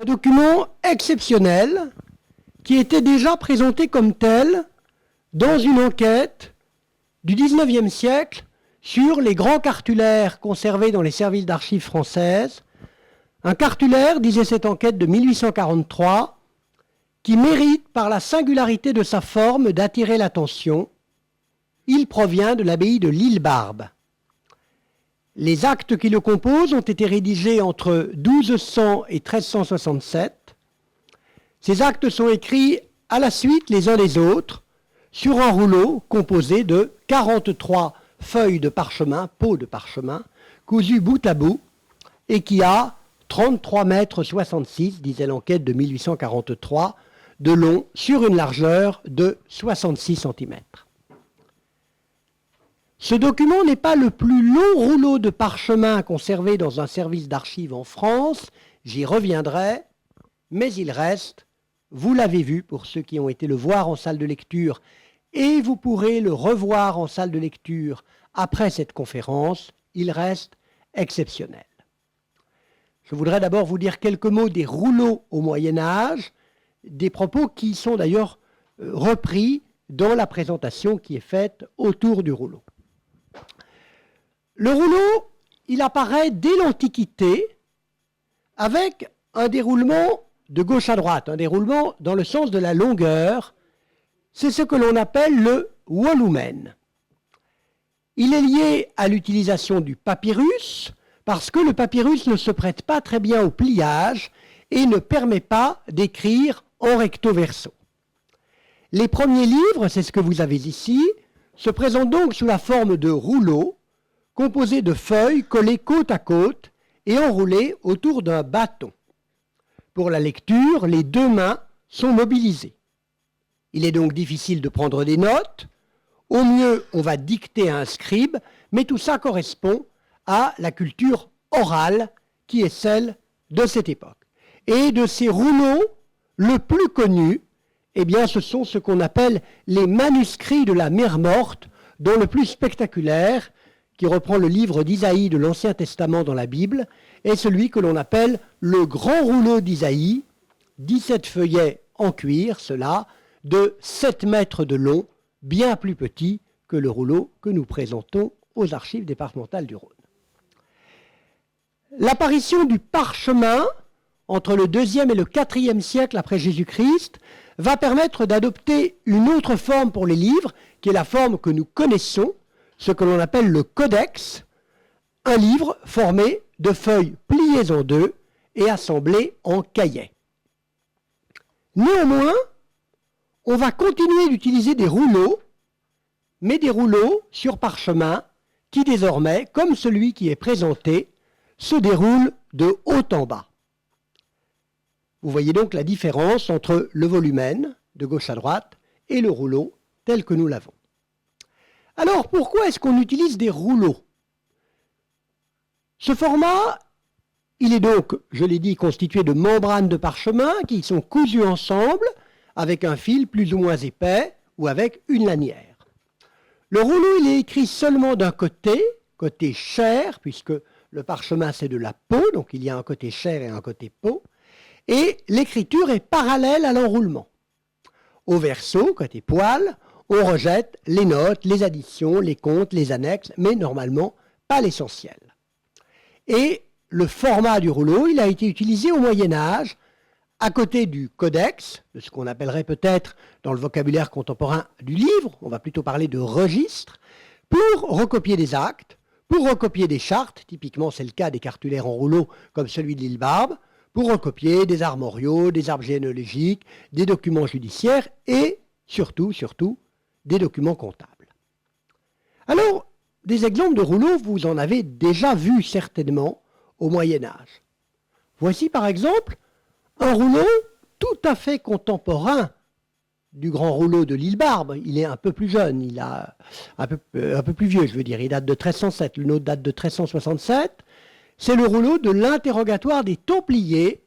Un document exceptionnel qui était déjà présenté comme tel dans une enquête du XIXe siècle sur les grands cartulaires conservés dans les services d'archives françaises. Un cartulaire, disait cette enquête de 1843, qui mérite par la singularité de sa forme d'attirer l'attention. Il provient de l'abbaye de l'Île-Barbe. Les actes qui le composent ont été rédigés entre 1200 et 1367. Ces actes sont écrits à la suite les uns des autres sur un rouleau composé de 43 feuilles de parchemin, peaux de parchemin, cousues bout à bout, et qui a 33 mètres 66, disait l'enquête de 1843, de long sur une largeur de 66 cm. Ce document n'est pas le plus long rouleau de parchemin conservé dans un service d'archives en France, j'y reviendrai, mais il reste, vous l'avez vu pour ceux qui ont été le voir en salle de lecture, et vous pourrez le revoir en salle de lecture après cette conférence, il reste exceptionnel. Je voudrais d'abord vous dire quelques mots des rouleaux au Moyen-Âge, des propos qui sont d'ailleurs repris dans la présentation qui est faite autour du rouleau. Le rouleau, il apparaît dès l'Antiquité avec un déroulement de gauche à droite, un déroulement dans le sens de la longueur. C'est ce que l'on appelle le volumen. Il est lié à l'utilisation du papyrus, parce que le papyrus ne se prête pas très bien au pliage et ne permet pas d'écrire en recto verso. Les premiers livres, c'est ce que vous avez ici, se présentent donc sous la forme de rouleaux, composés de feuilles collées côte à côte et enroulées autour d'un bâton. Pour la lecture, les deux mains sont mobilisées. Il est donc difficile de prendre des notes. Au mieux, on va dicter à un scribe, mais tout ça correspond à la culture orale qui est celle de cette époque. Et de ces rouleaux, le plus connu, eh bien, ce sont ce qu'on appelle les manuscrits de la Mer Morte, dont le plus spectaculaire, qui reprend le livre d'Isaïe de l'Ancien Testament dans la Bible, est celui que l'on appelle le grand rouleau d'Isaïe, 17 feuillets en cuir, cela, de 7 mètres de long, bien plus petit que le rouleau que nous présentons aux archives départementales du Rhône. L'apparition du parchemin entre le IIe et le IVe siècle après Jésus-Christ va permettre d'adopter une autre forme pour les livres, qui est la forme que nous connaissons, ce que l'on appelle le codex, un livre formé de feuilles pliées en deux et assemblées en cahiers. Néanmoins, on va continuer d'utiliser des rouleaux, mais des rouleaux sur parchemin qui désormais, comme celui qui est présenté, se déroulent de haut en bas. Vous voyez donc la différence entre le volumen, de gauche à droite, et le rouleau, tel que nous l'avons. Alors, pourquoi est-ce qu'on utilise des rouleaux? Ce format, il est donc, je l'ai dit, constitué de membranes de parchemin qui sont cousues ensemble avec un fil plus ou moins épais ou avec une lanière. Le rouleau, il est écrit seulement d'un côté, côté chair, puisque le parchemin c'est de la peau, donc il y a un côté chair et un côté peau, et l'écriture est parallèle à l'enroulement. Au verso, côté poil, on rejette les notes, les additions, les comptes, les annexes, mais normalement pas l'essentiel. Et le format du rouleau, il a été utilisé au Moyen-Âge à côté du codex, de ce qu'on appellerait peut-être dans le vocabulaire contemporain du livre, on va plutôt parler de registre, pour recopier des actes, pour recopier des chartes, typiquement c'est le cas des cartulaires en rouleau comme celui de l'Île-Barbe, pour recopier des armoriaux, des arbres généalogiques, des documents judiciaires et surtout, des documents comptables. Alors, des exemples de rouleaux, vous en avez déjà vu certainement au Moyen-Âge. Voici par exemple un rouleau tout à fait contemporain du grand rouleau de l'Île-Barbe. Il est un peu plus jeune, il a un peu plus vieux, je veux dire. Il date de 1307, le nôtre date de 1367. C'est le rouleau de l'interrogatoire des Templiers,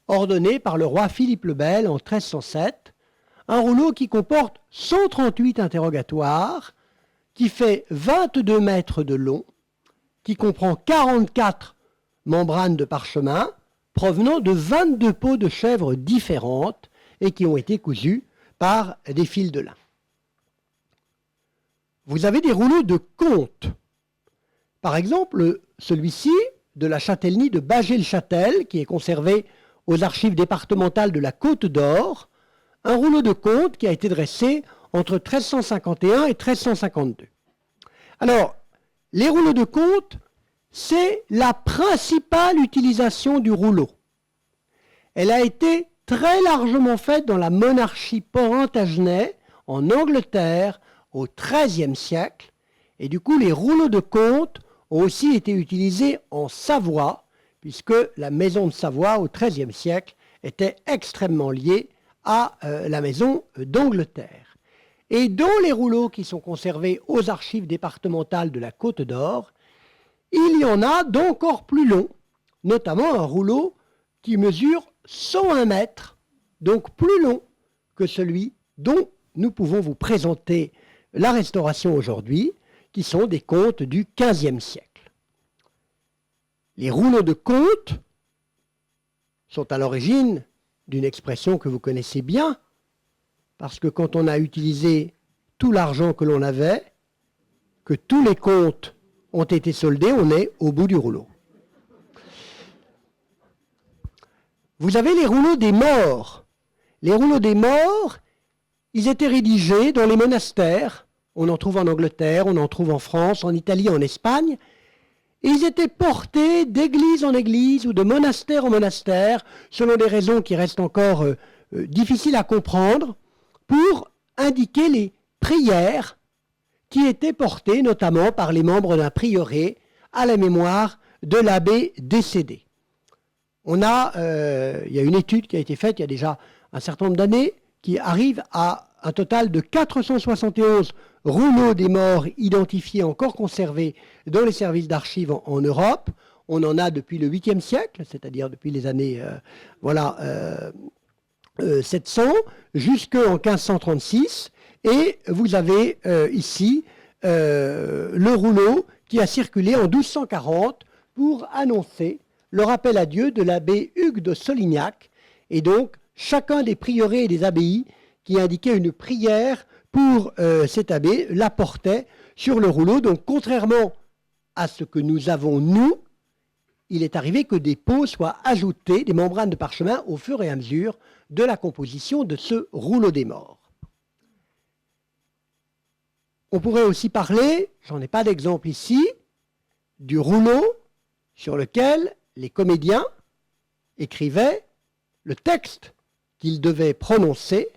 ordonné par le roi Philippe le Bel en 1307. Un rouleau qui comporte 138 interrogatoires, qui fait 22 mètres de long, qui comprend 44 membranes de parchemin, provenant de 22 peaux de chèvres différentes et qui ont été cousues par des fils de lin. Vous avez des rouleaux de contes. Par exemple, celui-ci de la châtellenie de Bâgé-le-Châtel, qui est conservé aux archives départementales de la Côte d'Or, un rouleau de contes qui a été dressé entre 1351 et 1352. Alors, les rouleaux de contes, c'est la principale utilisation du rouleau. Elle a été très largement faite dans la monarchie Plantagenet, en Angleterre, au XIIIe siècle, et du coup, les rouleaux de contes ont aussi été utilisés en Savoie, puisque la maison de Savoie, au XIIIe siècle, était extrêmement liée à la maison d'Angleterre. Et dans les rouleaux qui sont conservés aux archives départementales de la Côte d'Or, il y en a d'encore plus longs, notamment un rouleau qui mesure 101 mètres, donc plus long que celui dont nous pouvons vous présenter la restauration aujourd'hui, qui sont des contes du XVe siècle. Les rouleaux de contes sont à l'origine d'une expression que vous connaissez bien, parce que quand on a utilisé tout l'argent que l'on avait, que tous les comptes ont été soldés, on est au bout du rouleau. Vous avez les rouleaux des morts. Les rouleaux des morts, ils étaient rédigés dans les monastères. On en trouve en Angleterre, on en trouve en France, en Italie, en Espagne. Et ils étaient portés d'église en église ou de monastère en monastère, selon des raisons qui restent encore difficiles à comprendre, pour indiquer les prières qui étaient portées notamment par les membres d'un prieuré à la mémoire de l'abbé décédé. Il y a une étude qui a été faite il y a déjà un certain nombre d'années qui arrive à un total de 471 rouleaux des morts identifiés, encore conservés dans les services d'archives en Europe. On en a depuis le 8e siècle, c'est-à-dire depuis les années 700 jusqu'en 1536. Et vous avez ici le rouleau qui a circulé en 1240 pour annoncer le rappel à Dieu de l'abbé Hugues de Solignac. Et donc, chacun des prieurés et des abbayes qui indiquait une prière pour cet abbé la portait sur le rouleau. Donc, contrairement à ce que nous avons, nous, il est arrivé que des peaux soient ajoutées, des membranes de parchemin, au fur et à mesure de la composition de ce rouleau des morts. On pourrait aussi parler, j'en ai pas d'exemple ici, du rouleau sur lequel les comédiens écrivaient le texte qu'ils devaient prononcer,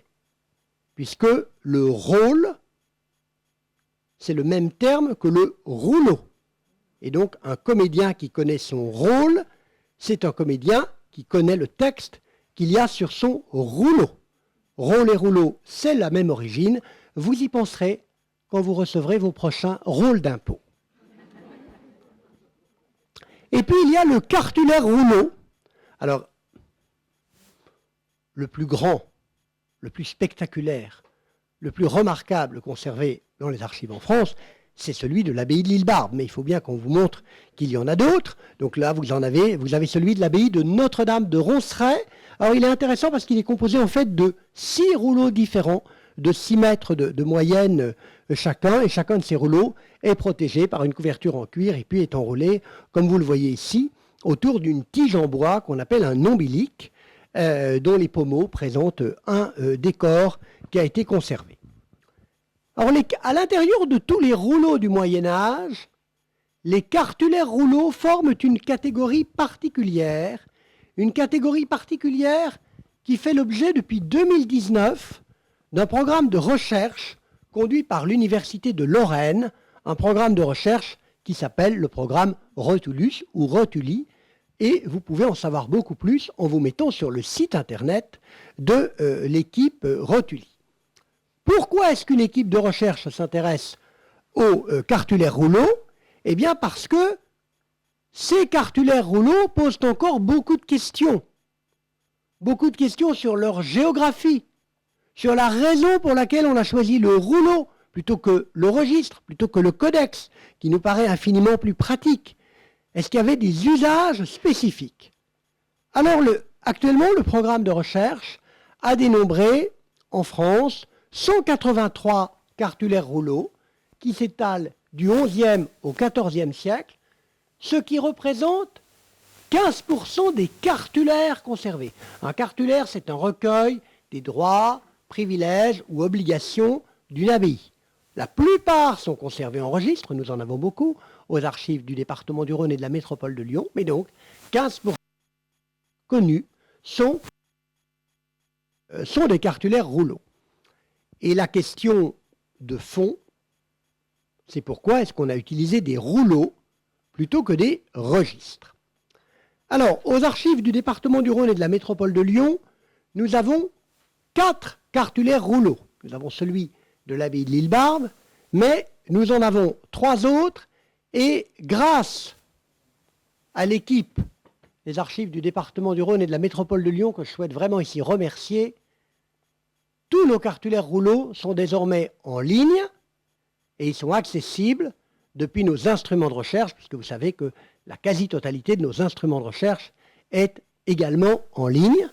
puisque le rôle, c'est le même terme que le rouleau. Et donc, un comédien qui connaît son rôle, c'est un comédien qui connaît le texte qu'il y a sur son rouleau. Rôle et rouleau, c'est la même origine. Vous y penserez quand vous recevrez vos prochains rôles d'impôt. Et puis, il y a le cartulaire rouleau. Alors, le plus grand, le plus spectaculaire, le plus remarquable conservé dans les archives en France, c'est celui de l'abbaye de l'Île-Barbe. Mais il faut bien qu'on vous montre qu'il y en a d'autres. Donc là, vous avez celui de l'abbaye de Notre-Dame de Ronceret. Alors, il est intéressant parce qu'il est composé en fait de 6 rouleaux différents, de 6 mètres de moyenne chacun. Et chacun de ces rouleaux est protégé par une couverture en cuir et puis est enroulé, comme vous le voyez ici, autour d'une tige en bois qu'on appelle un ombilique, dont les pommeaux présentent un décor qui a été conservé. Alors, à l'intérieur de tous les rouleaux du Moyen-Âge, les cartulaires rouleaux forment une catégorie particulière qui fait l'objet depuis 2019 d'un programme de recherche conduit par l'Université de Lorraine, un programme de recherche qui s'appelle le programme Rotulus ou Rotuli, et vous pouvez en savoir beaucoup plus en vous mettant sur le site internet de l'équipe Rotuli. Pourquoi est-ce qu'une équipe de recherche s'intéresse aux cartulaires rouleaux? Eh bien parce que ces cartulaires rouleaux posent encore beaucoup de questions. Beaucoup de questions sur leur géographie, sur la raison pour laquelle on a choisi le rouleau plutôt que le registre, plutôt que le codex, qui nous paraît infiniment plus pratique. Est-ce qu'il y avait des usages spécifiques? Alors, actuellement, le programme de recherche a dénombré en France 183 cartulaires rouleaux qui s'étalent du XIe au XIVe siècle, ce qui représente 15% des cartulaires conservés. Un cartulaire, c'est un recueil des droits, privilèges ou obligations d'une abbaye. La plupart sont conservés en registre, nous en avons beaucoup, aux archives du département du Rhône et de la métropole de Lyon, mais donc 15% connus sont des cartulaires rouleaux. Et la question de fond, c'est pourquoi est-ce qu'on a utilisé des rouleaux plutôt que des registres. Alors, aux archives du département du Rhône et de la métropole de Lyon, nous avons 4 cartulaires rouleaux. Nous avons celui de l'abbaye de l'Île-Barbe, mais nous en avons 3 autres, et grâce à l'équipe des archives du département du Rhône et de la métropole de Lyon, que je souhaite vraiment ici remercier, tous nos cartulaires rouleaux sont désormais en ligne, et ils sont accessibles depuis nos instruments de recherche, puisque vous savez que la quasi-totalité de nos instruments de recherche est également en ligne.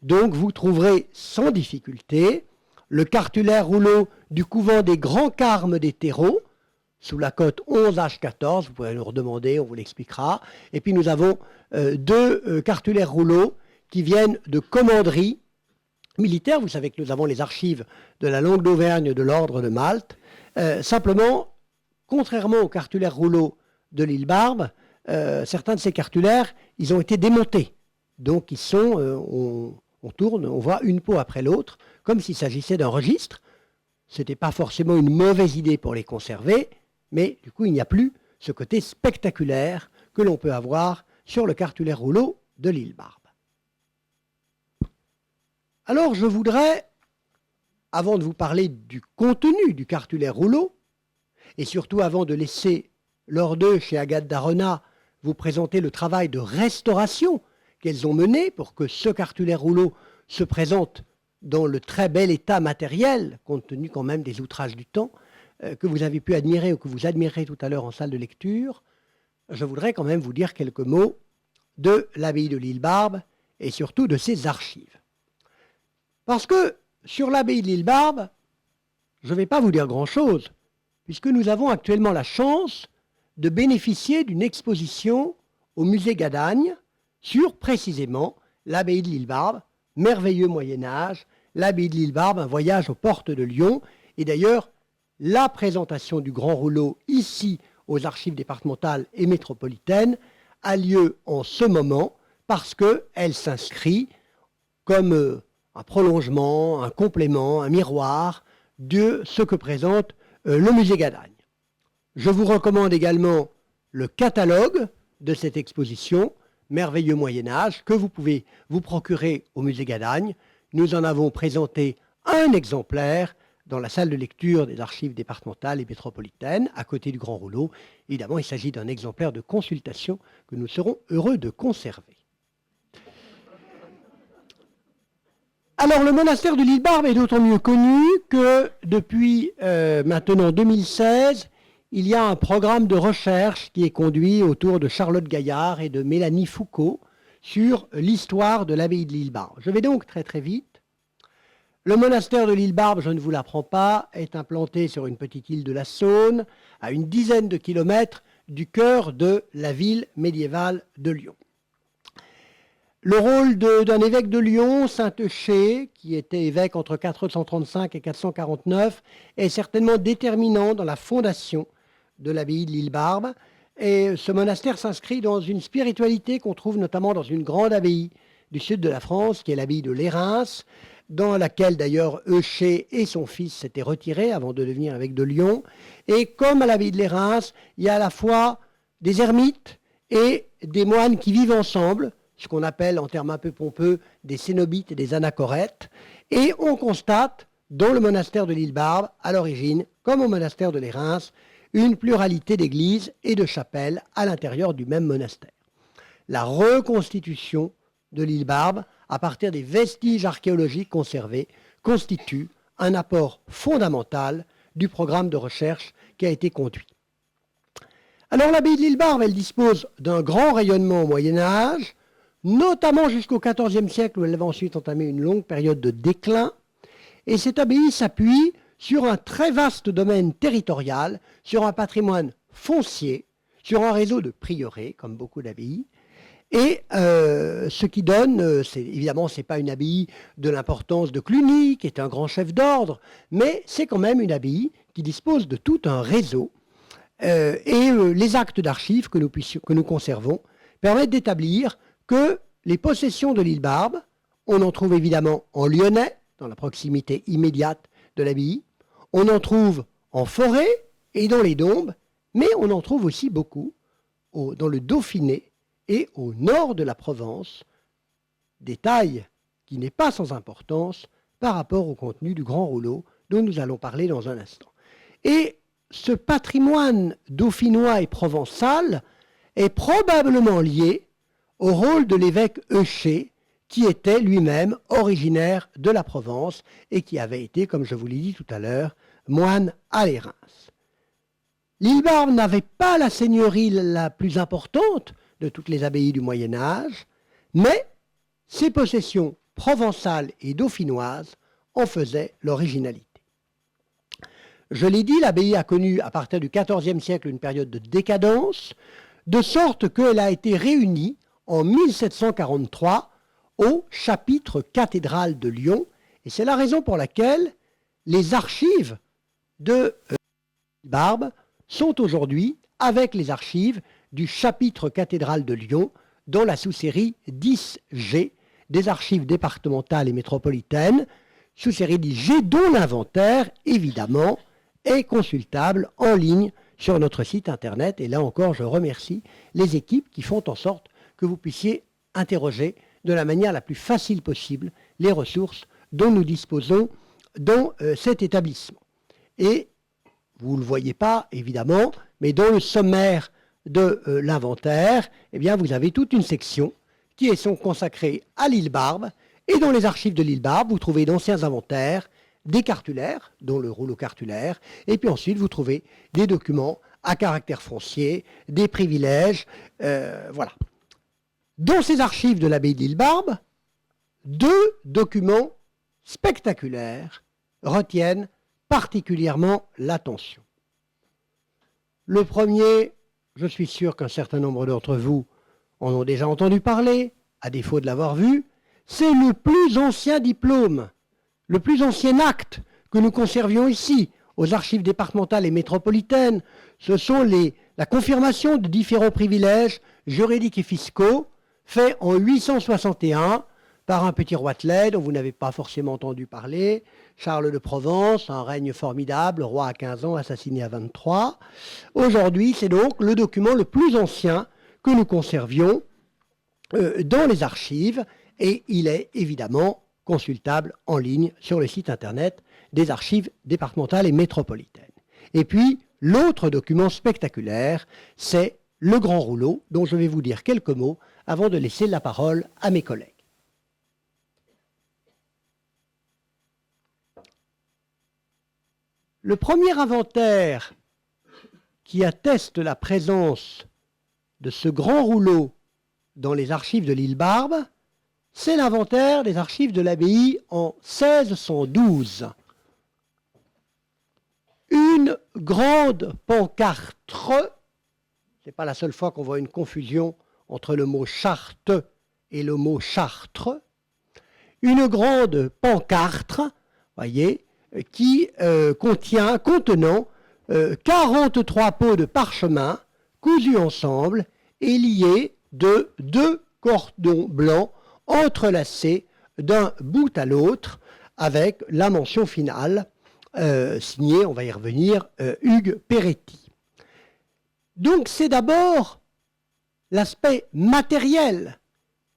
Donc vous trouverez sans difficulté le cartulaire rouleau du couvent des Grands Carmes des Terreaux, sous la cote 11H14, vous pouvez nous redemander, on vous l'expliquera. Et puis nous avons 2 cartulaires rouleaux qui viennent de commanderies militaires. Vous savez que nous avons les archives de la Langue d'Auvergne de l'Ordre de Malte. Simplement, contrairement aux cartulaires rouleaux de l'Île-Barbe, certains de ces cartulaires, ils ont été démontés. Donc ils sont, on tourne, on voit une peau après l'autre, comme s'il s'agissait d'un registre. Ce n'était pas forcément une mauvaise idée pour les conserver, mais du coup il n'y a plus ce côté spectaculaire que l'on peut avoir sur le cartulaire rouleau de l'Île-Barbe. Alors je voudrais, avant de vous parler du contenu du cartulaire rouleau, et surtout avant de laisser Laure II chez Agathe d'Arena vous présenter le travail de restauration qu'elles ont mené pour que ce cartulaire rouleau se présente dans le très bel état matériel, compte tenu quand même des outrages du temps, que vous avez pu admirer ou que vous admirez tout à l'heure en salle de lecture, je voudrais quand même vous dire quelques mots de l'abbaye de l'Île-Barbe et surtout de ses archives. Parce que sur l'abbaye de l'Île-Barbe, je ne vais pas vous dire grand-chose, puisque nous avons actuellement la chance de bénéficier d'une exposition au musée Gadagne sur précisément l'abbaye de l'Île-Barbe, merveilleux Moyen-Âge, l'abbaye de l'Île-Barbe, un voyage aux portes de Lyon. Et d'ailleurs, la présentation du grand rouleau ici aux archives départementales et métropolitaines a lieu en ce moment parce qu'elle s'inscrit comme un prolongement, un complément, un miroir de ce que présente le musée Gadagne. Je vous recommande également le catalogue de cette exposition, Merveilleux Moyen-Âge, que vous pouvez vous procurer au musée Gadagne. Nous en avons présenté un exemplaire dans la salle de lecture des archives départementales et métropolitaines, à côté du grand rouleau. Évidemment, il s'agit d'un exemplaire de consultation que nous serons heureux de conserver. Alors, le monastère de l'Île-Barbe est d'autant mieux connu que depuis maintenant 2016, il y a un programme de recherche qui est conduit autour de Charlotte Gaillard et de Mélanie Foucault sur l'histoire de l'abbaye de l'Île-Barbe. Je vais donc très très vite. Le monastère de l'Île-Barbe, je ne vous l'apprends pas, est implanté sur une petite île de la Saône, à une dizaine de kilomètres du cœur de la ville médiévale de Lyon. Le rôle d'un évêque de Lyon, Saint-Eucher, qui était évêque entre 435 et 449, est certainement déterminant dans la fondation de l'abbaye de l'Île-Barbe. Et ce monastère s'inscrit dans une spiritualité qu'on trouve notamment dans une grande abbaye du sud de la France, qui est l'abbaye de Lérins, dans laquelle d'ailleurs Eucher et son fils s'étaient retirés avant de devenir évêque de Lyon. Et comme à l'abbaye de Lérins, il y a à la fois des ermites et des moines qui vivent ensemble, ce qu'on appelle en termes un peu pompeux des cénobites et des anachorètes. Et on constate dans le monastère de l'Île-Barbe, à l'origine, comme au monastère de Lérins, une pluralité d'églises et de chapelles à l'intérieur du même monastère. La reconstitution de l'Île-Barbe, à partir des vestiges archéologiques conservés, constitue un apport fondamental du programme de recherche qui a été conduit. Alors l'abbaye de l'Île-Barbe, elle dispose d'un grand rayonnement au Moyen-Âge, notamment jusqu'au XIVe siècle où elle va ensuite entamer une longue période de déclin. Et cette abbaye s'appuie sur un très vaste domaine territorial, sur un patrimoine foncier, sur un réseau de prieurés, comme beaucoup d'abbayes. Et ce qui donne, évidemment, ce n'est pas une abbaye de l'importance de Cluny, qui est un grand chef d'ordre, mais c'est quand même une abbaye qui dispose de tout un réseau. Les actes d'archives que nous conservons permettent d'établir que les possessions de l'île Barbe, on en trouve évidemment en Lyonnais, dans la proximité immédiate de l'abbaye, on en trouve en forêt et dans les Dombes, mais on en trouve aussi beaucoup dans le Dauphiné et au nord de la Provence, détail qui n'est pas sans importance par rapport au contenu du Grand Rouleau dont nous allons parler dans un instant. Et ce patrimoine dauphinois et provençal est probablement lié au rôle de l'évêque Eucher, qui était lui-même originaire de la Provence et qui avait été, comme je vous l'ai dit tout à l'heure, moine à les Reims. L'île Barbe n'avait pas la seigneurie la plus importante de toutes les abbayes du Moyen-Âge, mais ses possessions provençales et dauphinoises en faisaient l'originalité. Je l'ai dit, l'abbaye a connu à partir du XIVe siècle une période de décadence, de sorte qu'elle a été réunie en 1743 au chapitre cathédral de Lyon, et c'est la raison pour laquelle les archives de Barbe sont aujourd'hui avec les archives du chapitre cathédral de Lyon dans la sous-série 10G des archives départementales et métropolitaines, sous-série 10G dont l'inventaire, évidemment, est consultable en ligne sur notre site internet. Et là encore, je remercie les équipes qui font en sorte que vous puissiez interroger de la manière la plus facile possible les ressources dont nous disposons dans cet établissement. Et vous ne le voyez pas, évidemment, mais dans le sommaire de l'inventaire, eh bien, vous avez toute une section qui est consacrée à l'île Barbe. Et dans les archives de l'île Barbe, vous trouvez d'anciens inventaires, des cartulaires, dont le rouleau cartulaire, et puis ensuite vous trouvez des documents à caractère foncier, des privilèges, voilà. Dans ces archives de l'abbaye de l'île Barbe, deux documents spectaculaires retiennent particulièrement l'attention. Le premier, je suis sûr qu'un certain nombre d'entre vous en ont déjà entendu parler, à défaut de l'avoir vu, c'est le plus ancien diplôme, le plus ancien acte que nous conservions ici, aux archives départementales et métropolitaines. Ce sont la confirmation de différents privilèges juridiques et fiscaux faits en 861 par un petit roitelet dont vous n'avez pas forcément entendu parler, Charles de Provence, un règne formidable, roi à 15 ans, assassiné à 23. Aujourd'hui, c'est donc le document le plus ancien que nous conservions dans les archives, et il est évidemment consultable en ligne sur le site internet des archives départementales et métropolitaines. Et puis, l'autre document spectaculaire, c'est le Grand Rouleau, dont je vais vous dire quelques mots avant de laisser la parole à mes collègues. Le premier inventaire qui atteste la présence de ce grand rouleau dans les archives de l'île Barbe, c'est l'inventaire des archives de l'abbaye en 1612. Une grande pancarte, ce n'est pas la seule fois qu'on voit une confusion entre le mot charte et le mot chartre, une grande pancarte, voyez, qui contenant 43 pots de parchemin cousus ensemble et liés de 2 cordons blancs entrelacés d'un bout à l'autre avec la mention finale signée, on va y revenir, Hugues Peretti. Donc c'est d'abord l'aspect matériel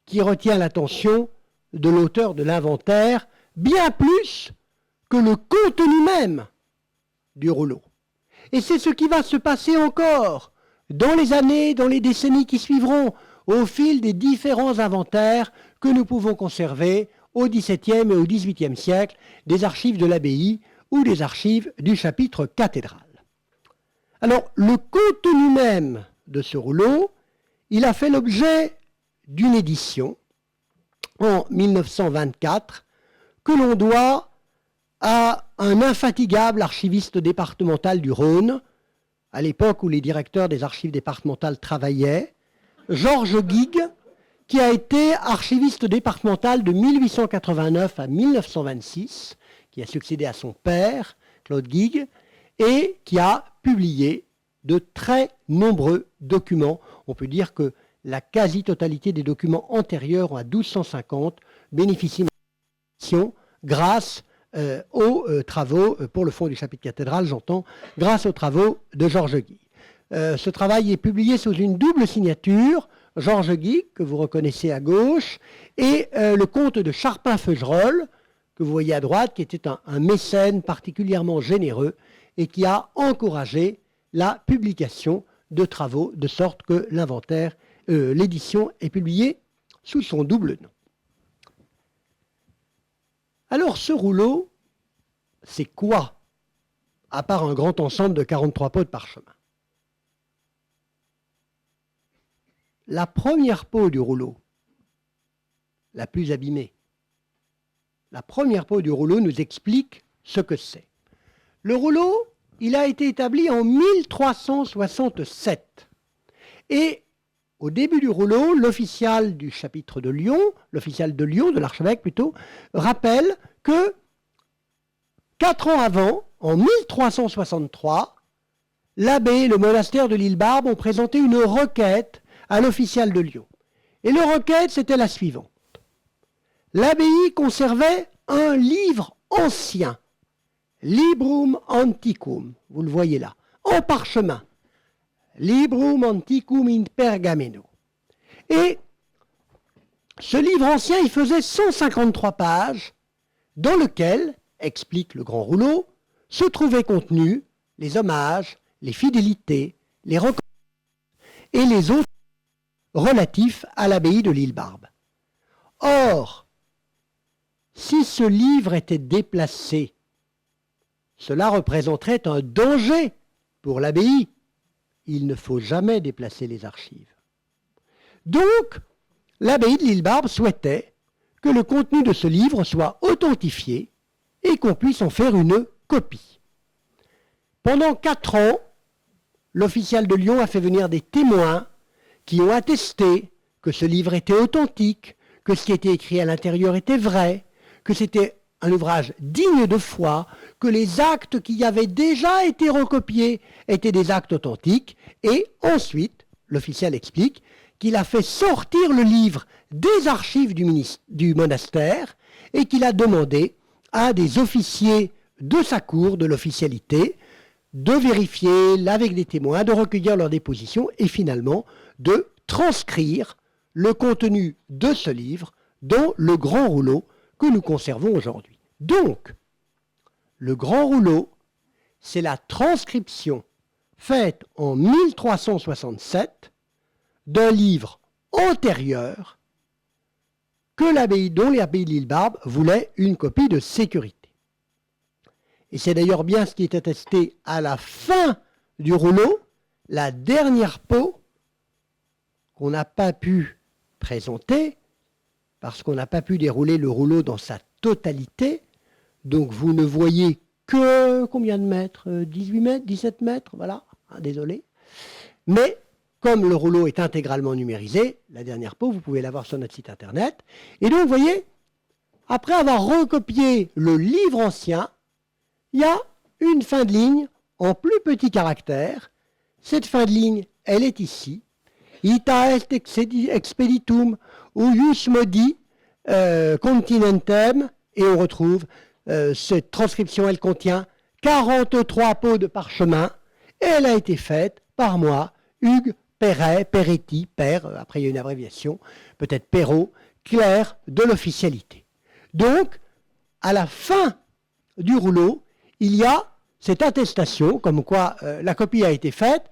qui retient l'attention de l'auteur de l'inventaire, bien plus que le contenu même du rouleau. Et c'est ce qui va se passer encore dans les années, dans les décennies qui suivront, au fil des différents inventaires que nous pouvons conserver au XVIIe et au XVIIIe siècle des archives de l'abbaye ou des archives du chapitre cathédral. Alors, le contenu même de ce rouleau, il a fait l'objet d'une édition en 1924 que l'on doit à un infatigable archiviste départemental du Rhône, à l'époque où les directeurs des archives départementales travaillaient, Georges Guigues, qui a été archiviste départemental de 1889 à 1926, qui a succédé à son père, Claude Guigues, et qui a publié de très nombreux documents. On peut dire que la quasi-totalité des documents antérieurs à 1250 bénéficient de grâce aux travaux, pour le fond du chapitre cathédrale, j'entends, grâce aux travaux de Georges Guigues. Ce travail est publié sous une double signature, Georges Guigues, que vous reconnaissez à gauche, et le comte de Charpin-Feugerolles, que vous voyez à droite, qui était un mécène particulièrement généreux et qui a encouragé la publication de travaux, de sorte que l'inventaire, l'édition est publiée sous son double nom. Alors ce rouleau, c'est quoi, à part un grand ensemble de 43 peaux de parchemin? La première peau du rouleau, la plus abîmée, la première peau du rouleau nous explique ce que c'est. Le rouleau, il a été établi en 1367. Et au début du rouleau, l'official du chapitre de Lyon, l'official de Lyon, de l'archevêque plutôt, rappelle que 4 ans avant, en 1363, l'abbé et le monastère de l'île Barbe ont présenté une requête à l'official de Lyon. Et la requête, c'était la suivante. L'abbaye conservait un livre ancien, Librum Antiquum, vous le voyez là, en parchemin. Librum Antiquum in Pergameno. Et ce livre ancien, il faisait 153 pages, dans lequel, explique le grand rouleau, se trouvaient contenus les hommages, les fidélités, les reconnaissances et les autres relatifs à l'abbaye de l'île Barbe. Or, si ce livre était déplacé, cela représenterait un danger pour l'abbaye. Il ne faut jamais déplacer les archives. Donc, l'abbaye de l'île Barbe souhaitait que le contenu de ce livre soit authentifié et qu'on puisse en faire une copie. Pendant 4 ans, l'official de Lyon a fait venir des témoins qui ont attesté que ce livre était authentique, que ce qui était écrit à l'intérieur était vrai, que c'était un ouvrage digne de foi, que les actes qui y avaient déjà été recopiés étaient des actes authentiques, et ensuite, l'officiel explique qu'il a fait sortir le livre des archives du monastère et qu'il a demandé à des officiers de sa cour, de l'officialité, de vérifier avec des témoins, de recueillir leurs dépositions et finalement de transcrire le contenu de ce livre dans le grand rouleau que nous conservons aujourd'hui. Donc, le grand rouleau, c'est la transcription faite en 1367 d'un livre antérieur que l'abbaye, dont l'abbaye de l'île Barbe voulait une copie de sécurité. Et c'est d'ailleurs bien ce qui est attesté à la fin du rouleau, la dernière peau qu'on n'a pas pu présenter parce qu'on n'a pas pu dérouler le rouleau dans sa totalité. Donc vous ne voyez que combien de mètres? 18 mètres, 17 mètres, voilà, désolé. Mais comme le rouleau est intégralement numérisé, la dernière peau, vous pouvez la voir sur notre site internet. Et donc vous voyez, après avoir recopié le livre ancien, il y a une fin de ligne en plus petits caractères. Cette fin de ligne, elle est ici. Ita est expeditum uius modi continentem. Et on retrouve cette transcription, elle contient 43 peaux de parchemin. Et elle a été faite par moi, Hugues Perret, Peretti, Père, après il y a une abréviation, peut-être Perrault, clerc de l'officialité. Donc, à la fin du rouleau, il y a cette attestation, comme quoi la copie a été faite.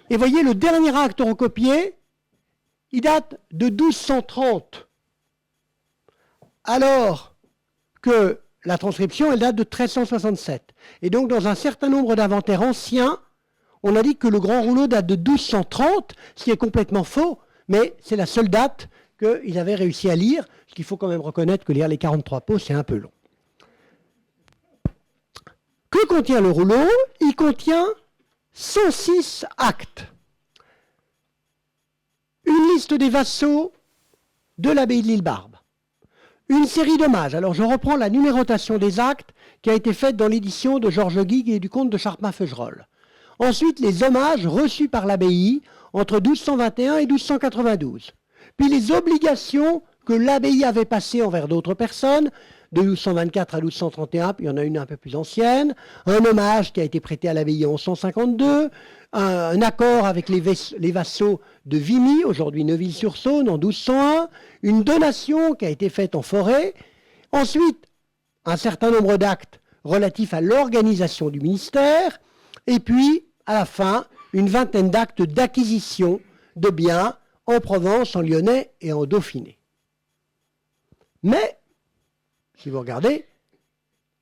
Et voyez, le dernier acte recopié, il date de 1230. Alors que la transcription, elle date de 1367. Et donc, dans un certain nombre d'inventaires anciens, on a dit que le grand rouleau date de 1230, ce qui est complètement faux, mais c'est la seule date qu'ils avaient réussi à lire, parce qu'il faut quand même reconnaître que lire les 43 pots, c'est un peu long. Que contient le rouleau? Il contient 106 actes. Une liste des vassaux de l'abbaye de l'Île-Barbe. Une série d'hommages. Alors je reprends la numérotation des actes qui a été faite dans l'édition de Georges Guigues et du comte de Charpin-Feugerolles. Ensuite, les hommages reçus par l'abbaye entre 1221 et 1292. Puis les obligations que l'abbaye avait passées envers d'autres personnes, de 1224 à 1231, puis il y en a une un peu plus ancienne, un hommage qui a été prêté à l'abbaye en 1152, un accord avec les vassaux de Vimy, aujourd'hui Neuville-sur-Saône, en 1201, une donation qui a été faite en forêt, ensuite un certain nombre d'actes relatifs à l'organisation du ministère, et puis, à la fin, une vingtaine d'actes d'acquisition de biens en Provence, en Lyonnais et en Dauphiné. Mais, si vous regardez,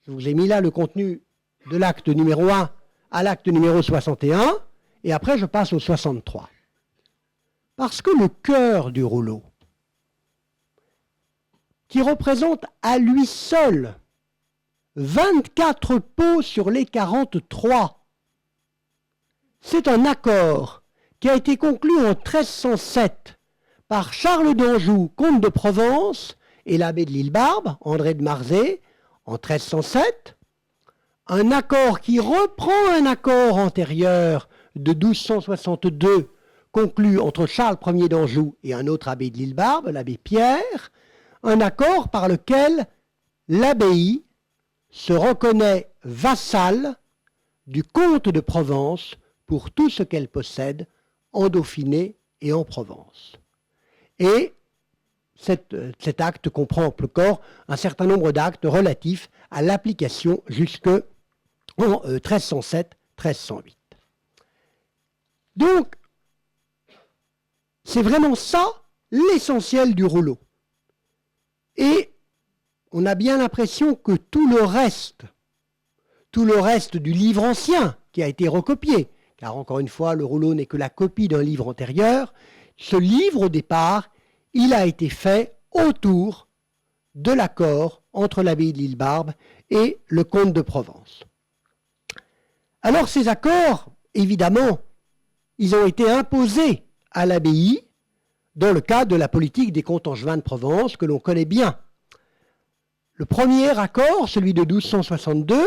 je vous ai mis là le contenu de l'acte numéro 1 à l'acte numéro 61, et après je passe au 63. Parce que le cœur du rouleau, qui représente à lui seul 24 pots sur les 43, c'est un accord qui a été conclu en 1307 par Charles d'Anjou, comte de Provence, et l'abbé de l'Île-Barbe, André de Marzay, en 1307, un accord qui reprend un accord antérieur de 1262 conclu entre Charles Ier d'Anjou et un autre abbé de l'Île-Barbe, l'abbé Pierre, un accord par lequel l'abbaye se reconnaît vassale du comte de Provence pour tout ce qu'elle possède en Dauphiné et en Provence. Et cet acte comprend encore un certain nombre d'actes relatifs à l'application jusqu'en 1307-1308. Donc, c'est vraiment ça l'essentiel du rouleau. Et on a bien l'impression que tout le reste du livre ancien qui a été recopié, car encore une fois, le rouleau n'est que la copie d'un livre antérieur, ce livre au départ, il a été fait autour de l'accord entre l'abbaye de l'Île-Barbe et le comte de Provence. Alors ces accords, évidemment, ils ont été imposés à l'abbaye dans le cadre de la politique des comtes angevins de Provence que l'on connaît bien. Le premier accord, celui de 1262,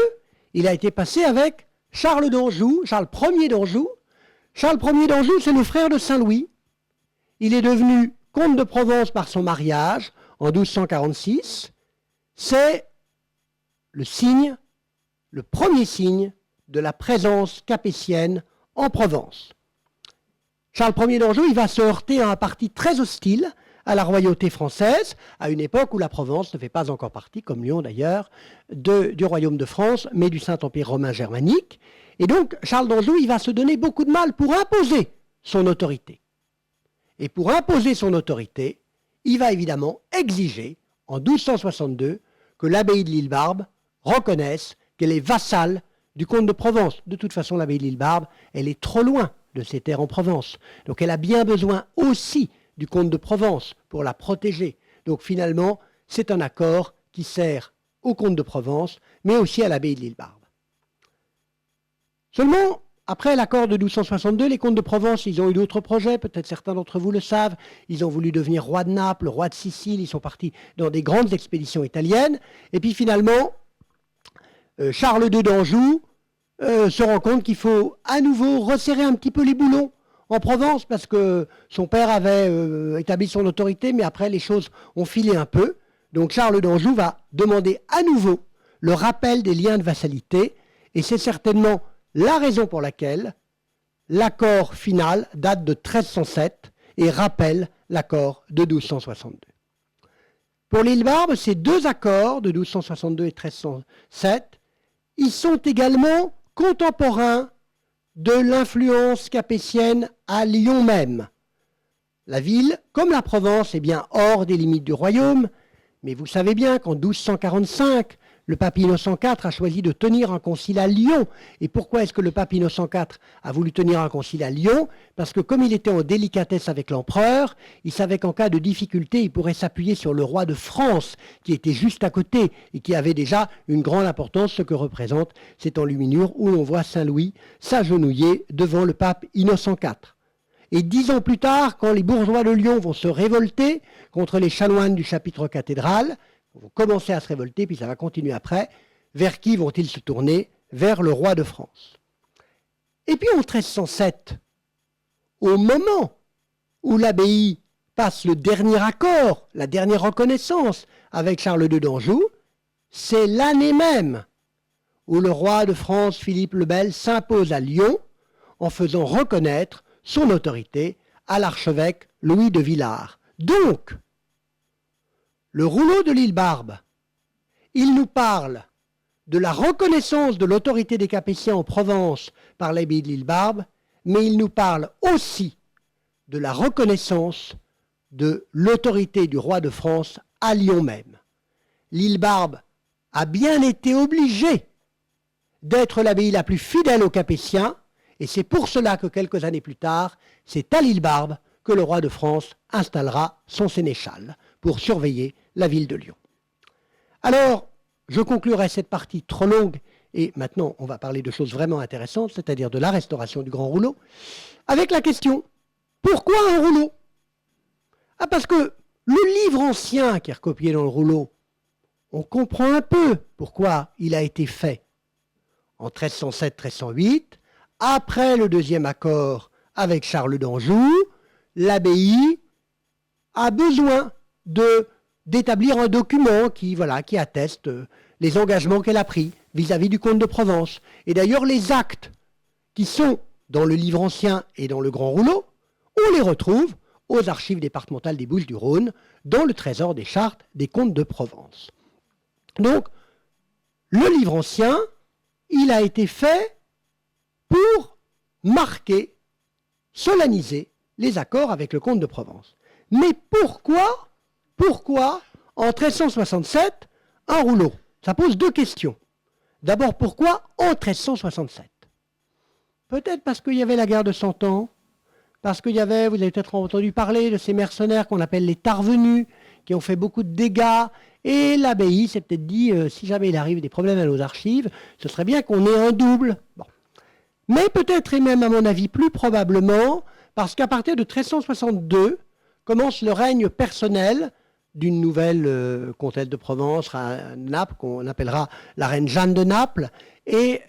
il a été passé avec Charles d'Anjou, Charles Ier d'Anjou. Charles Ier d'Anjou, c'est le frère de Saint-Louis. Il est devenu comte de Provence par son mariage en 1246. C'est le signe, le premier signe de la présence capétienne en Provence. Charles Ier d'Anjou, il va se heurter à un parti très hostile à la royauté française, à une époque où la Provence ne fait pas encore partie, comme Lyon d'ailleurs, du royaume de France, mais du Saint-Empire romain germanique. Et donc, Charles d'Anjou, il va se donner beaucoup de mal pour imposer son autorité. Et pour imposer son autorité, il va évidemment exiger, en 1262, que l'abbaye de l'Île-Barbe reconnaisse qu'elle est vassale du comte de Provence. De toute façon, l'abbaye de l'Île-Barbe, elle est trop loin de ses terres en Provence. Donc elle a bien besoin aussi du comte de Provence pour la protéger. Donc finalement, c'est un accord qui sert au comte de Provence, mais aussi à l'abbaye de l'Île-Barbe. Seulement, après l'accord de 1262, les comtes de Provence, ils ont eu d'autres projets, peut-être certains d'entre vous le savent. Ils ont voulu devenir roi de Naples, roi de Sicile, ils sont partis dans des grandes expéditions italiennes. Et puis finalement, Charles II d'Anjou se rend compte qu'il faut à nouveau resserrer un petit peu les boulons en Provence, parce que son père avait établi son autorité, mais après les choses ont filé un peu. Donc Charles d'Anjou va demander à nouveau le rappel des liens de vassalité, et c'est certainement la raison pour laquelle l'accord final date de 1307 et rappelle l'accord de 1262. Pour l'Île-Barbe, ces deux accords de 1262 et 1307, ils sont également contemporains de l'influence capétienne à Lyon même. La ville, comme la Provence, est bien hors des limites du royaume, mais vous savez bien qu'en 1245, le pape Innocent IV a choisi de tenir un concile à Lyon. Et pourquoi est-ce que le pape Innocent IV a voulu tenir un concile à Lyon? Parce que comme il était en délicatesse avec l'empereur, il savait qu'en cas de difficulté, il pourrait s'appuyer sur le roi de France, qui était juste à côté et qui avait déjà une grande importance, ce que représente cet enluminure où l'on voit Saint-Louis s'agenouiller devant le pape Innocent IV. Et 10 ans plus tard, quand les bourgeois de Lyon vont se révolter contre les chanoines du chapitre cathédral, vont commencer à se révolter, puis ça va continuer après, vers qui vont-ils se tourner? Vers le roi de France. Et puis en 1307, au moment où l'abbaye passe le dernier accord, la dernière reconnaissance avec Charles II d'Anjou, c'est l'année même où le roi de France, Philippe le Bel, s'impose à Lyon en faisant reconnaître son autorité à l'archevêque Louis de Villars. Donc, le rouleau de l'île Barbe, il nous parle de la reconnaissance de l'autorité des Capétiens en Provence par l'abbaye de l'île Barbe, mais il nous parle aussi de la reconnaissance de l'autorité du roi de France à Lyon même. L'île Barbe a bien été obligée d'être l'abbaye la plus fidèle aux Capétiens, et c'est pour cela que quelques années plus tard, c'est à l'île Barbe que le roi de France installera son sénéchal pour surveiller la ville de Lyon. Alors, je conclurai cette partie trop longue, et maintenant on va parler de choses vraiment intéressantes, c'est-à-dire de la restauration du grand rouleau, avec la question, pourquoi un rouleau? Parce que le livre ancien qui est recopié dans le rouleau, on comprend un peu pourquoi il a été fait en 1307-1308, après le deuxième accord avec Charles d'Anjou, l'abbaye a besoin d'établir un document qui atteste les engagements qu'elle a pris vis-à-vis du comte de Provence. Et d'ailleurs, les actes qui sont dans le livre ancien et dans le grand rouleau, on les retrouve aux archives départementales des Bouches-du-Rhône, dans le trésor des chartes des comtes de Provence. Donc, le livre ancien, il a été fait pour marquer, solenniser les accords avec le comte de Provence. Mais pourquoi en 1367 un rouleau? Ça pose deux questions. D'abord, pourquoi en 1367? Peut-être parce qu'il y avait la guerre de 100 ans, parce qu'il y avait, vous avez peut-être entendu parler de ces mercenaires qu'on appelle les Tarvenus, qui ont fait beaucoup de dégâts, et l'abbaye s'est peut-être dit, si jamais il arrive des problèmes à nos archives, ce serait bien qu'on ait un double. Bon. Mais peut-être, et même à mon avis plus probablement, parce qu'à partir de 1362, commence le règne personnel d'une nouvelle comtesse de Provence, à Naples, qu'on appellera la reine Jeanne de Naples, et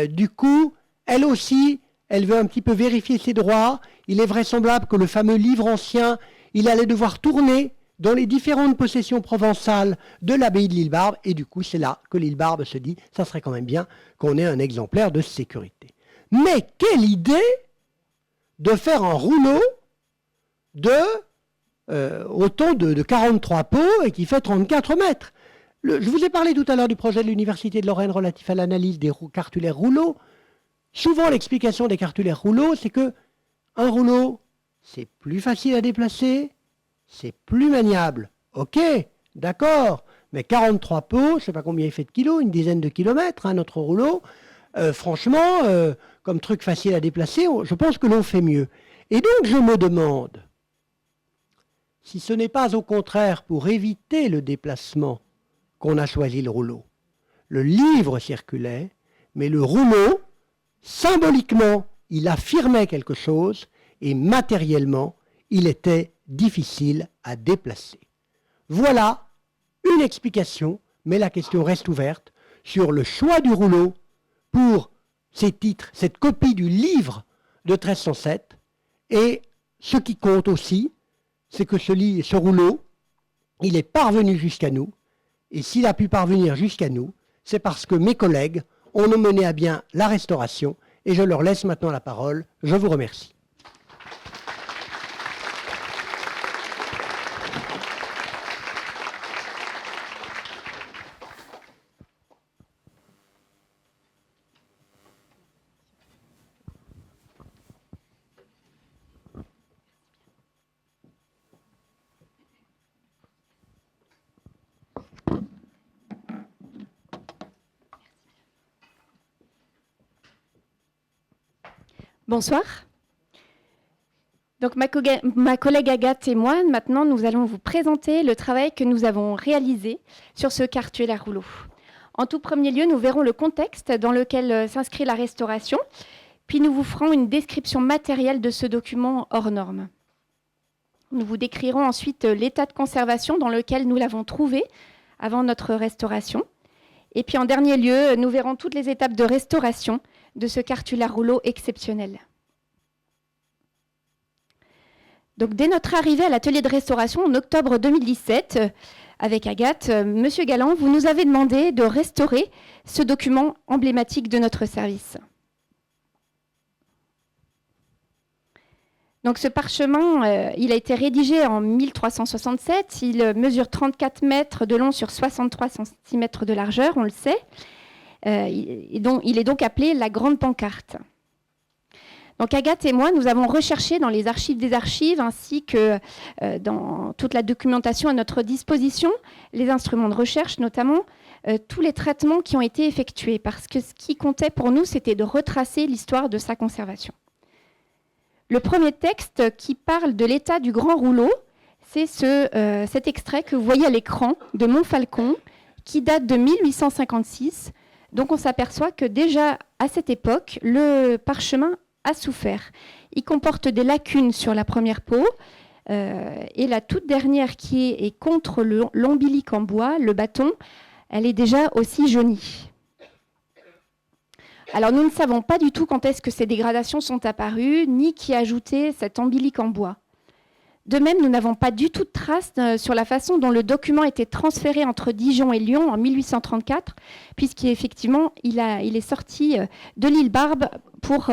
du coup, elle aussi, elle veut un petit peu vérifier ses droits. Il est vraisemblable que le fameux livre ancien, il allait devoir tourner dans les différentes possessions provençales de l'abbaye de l'île Barbe, et du coup, c'est là que l'île Barbe se dit, ça serait quand même bien qu'on ait un exemplaire de sécurité. Mais quelle idée de faire un rouleau autant de 43 pots et qui fait 34 mètres. Je vous ai parlé tout à l'heure du projet de l'Université de Lorraine relatif à l'analyse des cartulaires rouleaux. Souvent, l'explication des cartulaires rouleaux, c'est que un rouleau, c'est plus facile à déplacer, c'est plus maniable. Ok, d'accord, mais 43 pots, je ne sais pas combien il fait de kilos, une dizaine de kilomètres, hein, notre rouleau. Franchement, comme truc facile à déplacer, je pense que l'on fait mieux. Et donc, je me demande si ce n'est pas au contraire pour éviter le déplacement qu'on a choisi le rouleau. Le livre circulait, mais le rouleau, symboliquement, il affirmait quelque chose et matériellement, il était difficile à déplacer. Voilà une explication, mais la question reste ouverte sur le choix du rouleau pour ces titres, cette copie du livre de 1307. Et ce qui compte aussi, c'est que ce rouleau, il est parvenu jusqu'à nous. Et s'il a pu parvenir jusqu'à nous, c'est parce que mes collègues ont mené à bien la restauration. Et je leur laisse maintenant la parole. Je vous remercie. Bonsoir. Donc ma collègue Agathe et moi, maintenant, nous allons vous présenter le travail que nous avons réalisé sur ce cartulaire à rouleau. En tout premier lieu, nous verrons le contexte dans lequel s'inscrit la restauration, puis nous vous ferons une description matérielle de ce document hors norme. Nous vous décrirons ensuite l'état de conservation dans lequel nous l'avons trouvé avant notre restauration. Et puis en dernier lieu, nous verrons toutes les étapes de restauration de ce cartulaire à rouleau exceptionnel. Donc, dès notre arrivée à l'atelier de restauration en octobre 2017, avec Agathe, Monsieur Galland, vous nous avez demandé de restaurer ce document emblématique de notre service. Donc, ce parchemin, il a été rédigé en 1367. Il mesure 34 mètres de long sur 63 cm de largeur, on le sait. Il est donc appelé la Grande Pancarte. Donc Agathe et moi, nous avons recherché dans les archives des archives, ainsi que dans toute la documentation à notre disposition, les instruments de recherche notamment, tous les traitements qui ont été effectués, parce que ce qui comptait pour nous, c'était de retracer l'histoire de sa conservation. Le premier texte qui parle de l'état du grand rouleau, c'est cet extrait que vous voyez à l'écran de Montfalcon, qui date de 1856. Donc on s'aperçoit que déjà à cette époque, le parchemin a souffert. Il comporte des lacunes sur la première peau et la toute dernière qui est contre l'ombilic en bois, le bâton, elle est déjà aussi jaunie. Alors nous ne savons pas du tout quand est-ce que ces dégradations sont apparues, ni qui a ajouté cet ombilic en bois. De même, nous n'avons pas du tout de traces sur la façon dont le document a été transféré entre Dijon et Lyon en 1834, puisqu'effectivement, il est sorti de l'île Barbe pour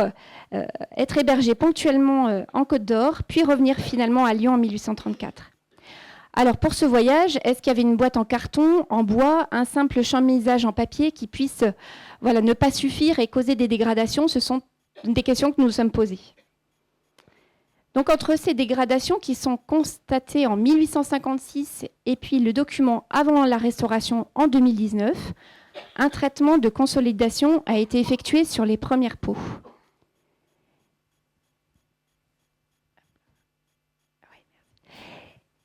être hébergé ponctuellement en Côte d'Or, puis revenir finalement à Lyon en 1834. Alors pour ce voyage, est-ce qu'il y avait une boîte en carton, en bois, un simple chamisage en papier qui puisse ne pas suffire et causer des dégradations? Ce sont des questions que nous nous sommes posées. Donc entre ces dégradations qui sont constatées en 1856 et puis le document avant la restauration en 2019, un traitement de consolidation a été effectué sur les premières peaux.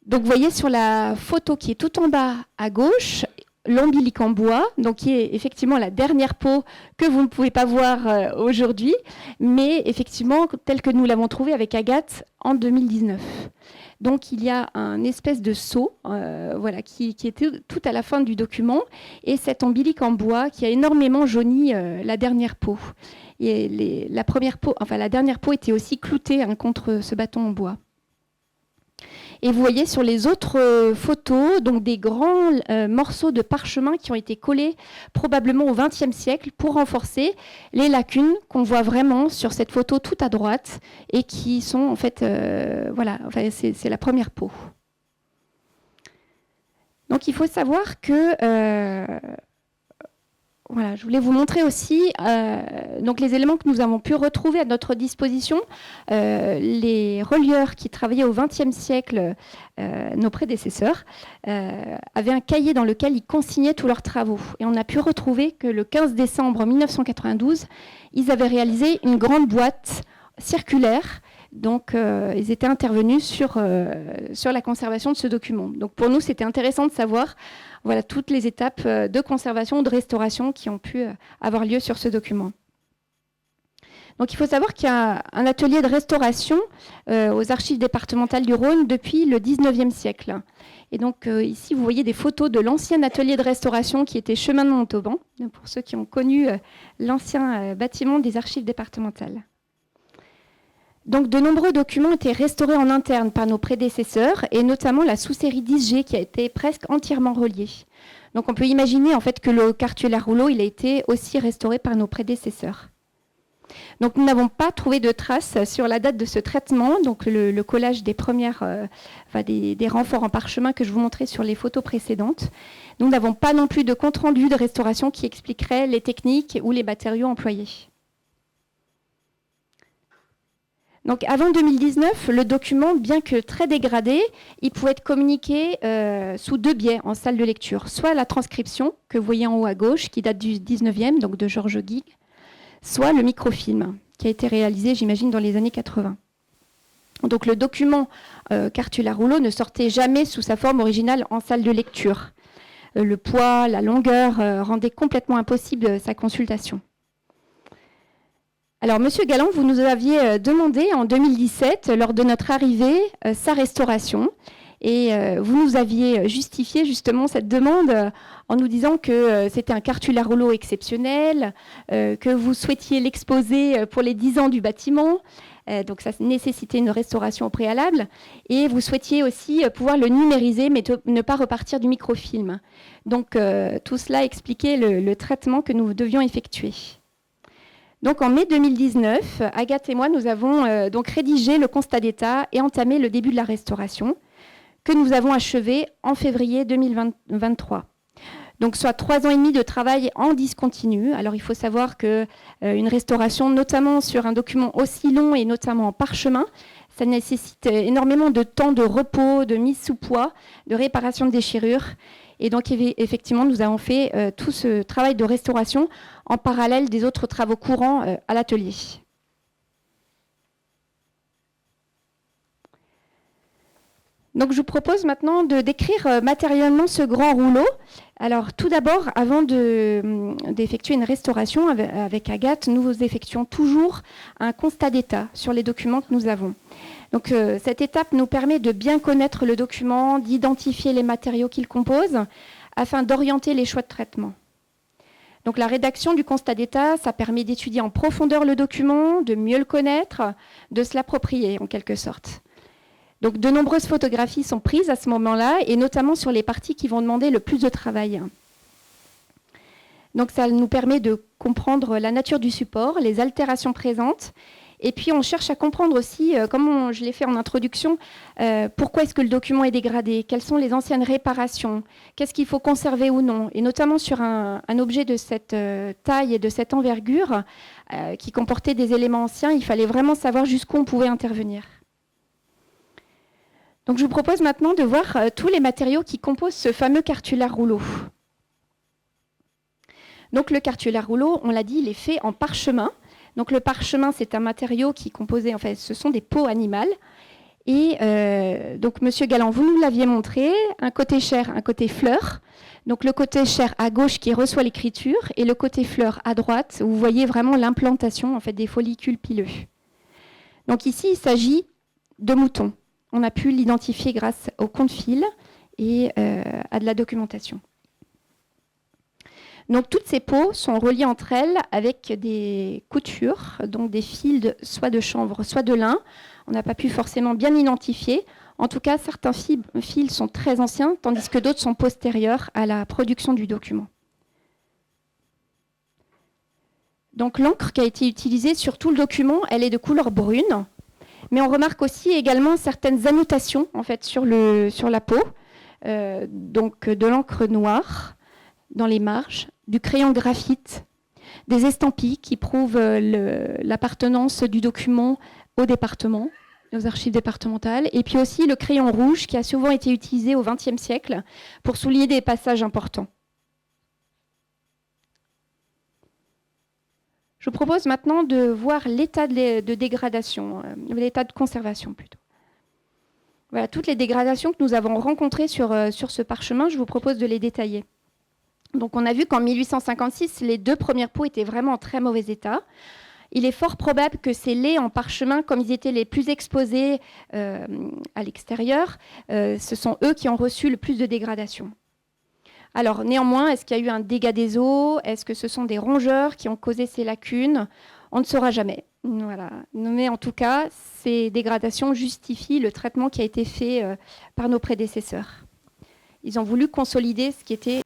Donc vous voyez sur la photo qui est tout en bas à gauche, l'ombilic en bois, donc qui est effectivement la dernière peau que vous ne pouvez pas voir aujourd'hui, mais effectivement telle que nous l'avons trouvée avec Agathe en 2019. Donc il y a un espèce de seau qui est tout à la fin du document, et cet ombilic en bois qui a énormément jauni la dernière peau. Et la dernière peau était aussi cloutée contre ce bâton en bois. Et vous voyez sur les autres photos donc des grands morceaux de parchemin qui ont été collés probablement au XXe siècle pour renforcer les lacunes qu'on voit vraiment sur cette photo tout à droite et qui sont en fait, c'est la première peau. Donc il faut savoir que je voulais vous montrer aussi donc les éléments que nous avons pu retrouver à notre disposition. Les relieurs qui travaillaient au XXe siècle, nos prédécesseurs, avaient un cahier dans lequel ils consignaient tous leurs travaux. Et on a pu retrouver que le 15 décembre 1992, ils avaient réalisé une grande boîte circulaire. Donc, ils étaient intervenus sur la conservation de ce document. Donc, pour nous, c'était intéressant de savoir toutes les étapes de conservation, de restauration qui ont pu avoir lieu sur ce document. Donc, il faut savoir qu'il y a un atelier de restauration aux archives départementales du Rhône depuis le 19e siècle. Et donc, ici, vous voyez des photos de l'ancien atelier de restauration qui était chemin de Montauban, pour ceux qui ont connu l'ancien bâtiment des archives départementales. Donc, de nombreux documents ont été restaurés en interne par nos prédécesseurs, et notamment la sous-série 10G qui a été presque entièrement reliée. Donc, on peut imaginer en fait que le cartulaire rouleau, il a été aussi restauré par nos prédécesseurs. Donc, nous n'avons pas trouvé de traces sur la date de ce traitement, donc le collage des premières, des renforts en parchemin que je vous montrais sur les photos précédentes. Nous n'avons pas non plus de compte-rendu de restauration qui expliquerait les techniques ou les matériaux employés. Donc avant 2019, le document, bien que très dégradé, il pouvait être communiqué sous deux biais en salle de lecture. Soit la transcription, que vous voyez en haut à gauche, qui date du 19e, donc de Georges Guigues, soit le microfilm, qui a été réalisé, j'imagine, dans les années 80. Donc le document cartulaire rouleau ne sortait jamais sous sa forme originale en salle de lecture. Le poids, la longueur rendaient complètement impossible sa consultation. Alors, Monsieur Galland, vous nous aviez demandé en 2017, lors de notre arrivée, sa restauration. Et vous nous aviez justifié justement cette demande en nous disant que c'était un cartulaire rouleau exceptionnel, que vous souhaitiez l'exposer pour les 10 ans du bâtiment. Donc ça nécessitait une restauration au préalable. Et vous souhaitiez aussi pouvoir le numériser, mais ne pas repartir du microfilm. Donc tout cela expliquait le traitement que nous devions effectuer. Donc en mai 2019, Agathe et moi, nous avons donc rédigé le constat d'état et entamé le début de la restauration, que nous avons achevé en février 2023. Donc soit 3 ans et demi de travail en discontinu. Alors il faut savoir qu'une restauration, notamment sur un document aussi long et notamment en parchemin, ça nécessite énormément de temps de repos, de mise sous poids, de réparation de déchirures. Et donc effectivement, nous avons fait tout ce travail de restauration en parallèle des autres travaux courants à l'atelier. Donc je vous propose maintenant de décrire matériellement ce grand rouleau. Alors tout d'abord, avant d'effectuer une restauration avec Agathe, nous effectuons toujours un constat d'état sur les documents que nous avons. Donc cette étape nous permet de bien connaître le document, d'identifier les matériaux qu'il compose, afin d'orienter les choix de traitement. Donc la rédaction du constat d'état, ça permet d'étudier en profondeur le document, de mieux le connaître, de se l'approprier en quelque sorte. Donc de nombreuses photographies sont prises à ce moment-là, et notamment sur les parties qui vont demander le plus de travail. Donc ça nous permet de comprendre la nature du support, les altérations présentes, et puis on cherche à comprendre aussi, comme je l'ai fait en introduction, pourquoi est-ce que le document est dégradé, quelles sont les anciennes réparations, qu'est-ce qu'il faut conserver ou non, et notamment sur un objet de cette taille et de cette envergure qui comportait des éléments anciens, il fallait vraiment savoir jusqu'où on pouvait intervenir. Donc je vous propose maintenant de voir tous les matériaux qui composent ce fameux cartulaire rouleau. Donc le cartulaire rouleau, on l'a dit, il est fait en parchemin. Donc le parchemin, c'est un matériau qui est composé, en fait, ce sont des peaux animales. Et donc Monsieur Galland, vous nous l'aviez montré, un côté chair, un côté fleur. Donc le côté chair à gauche qui reçoit l'écriture et le côté fleur à droite, où vous voyez vraiment l'implantation en fait, des follicules pileux. Donc ici, il s'agit de moutons. On a pu l'identifier grâce au compte-fil et à de la documentation. Donc toutes ces peaux sont reliées entre elles avec des coutures, donc des fils soit de chanvre, soit de lin. On n'a pas pu forcément bien identifier. En tout cas, certains fils sont très anciens, tandis que d'autres sont postérieurs à la production du document. Donc l'encre qui a été utilisée sur tout le document, elle est de couleur brune. Mais on remarque aussi également certaines annotations en fait, sur la peau, donc de l'encre noire dans les marges, du crayon graphite, des estampilles qui prouvent l'appartenance du document au département, aux archives départementales, et puis aussi le crayon rouge qui a souvent été utilisé au XXe siècle pour souligner des passages importants. Je vous propose maintenant de voir l'état de dégradation, l'état de conservation plutôt. Voilà, toutes les dégradations que nous avons rencontrées sur ce parchemin, je vous propose de les détailler. Donc on a vu qu'en 1856, les 2 premières peaux étaient vraiment en très mauvais état. Il est fort probable que ces laits en parchemin, comme ils étaient les plus exposés à l'extérieur, ce sont eux qui ont reçu le plus de dégradation. Alors néanmoins, est-ce qu'il y a eu un dégât des eaux? Est-ce que ce sont des rongeurs qui ont causé ces lacunes? On ne saura jamais. Voilà. Mais en tout cas, ces dégradations justifient le traitement qui a été fait par nos prédécesseurs. Ils ont voulu consolider ce qui était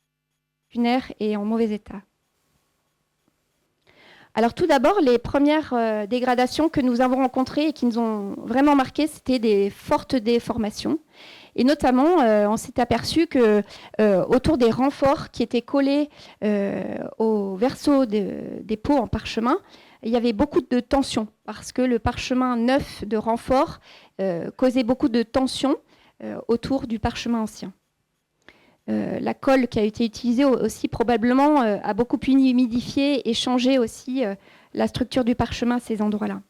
lunaire et en mauvais état. Alors tout d'abord, les premières dégradations que nous avons rencontrées et qui nous ont vraiment marqué, c'était des fortes déformations. Et notamment, on s'est aperçu que autour des renforts qui étaient collés au verso des peaux en parchemin, il y avait beaucoup de tension parce que le parchemin neuf de renfort causait beaucoup de tension autour du parchemin ancien. La colle qui a été utilisée aussi probablement a beaucoup humidifié et changé aussi la structure du parchemin à ces endroits-là.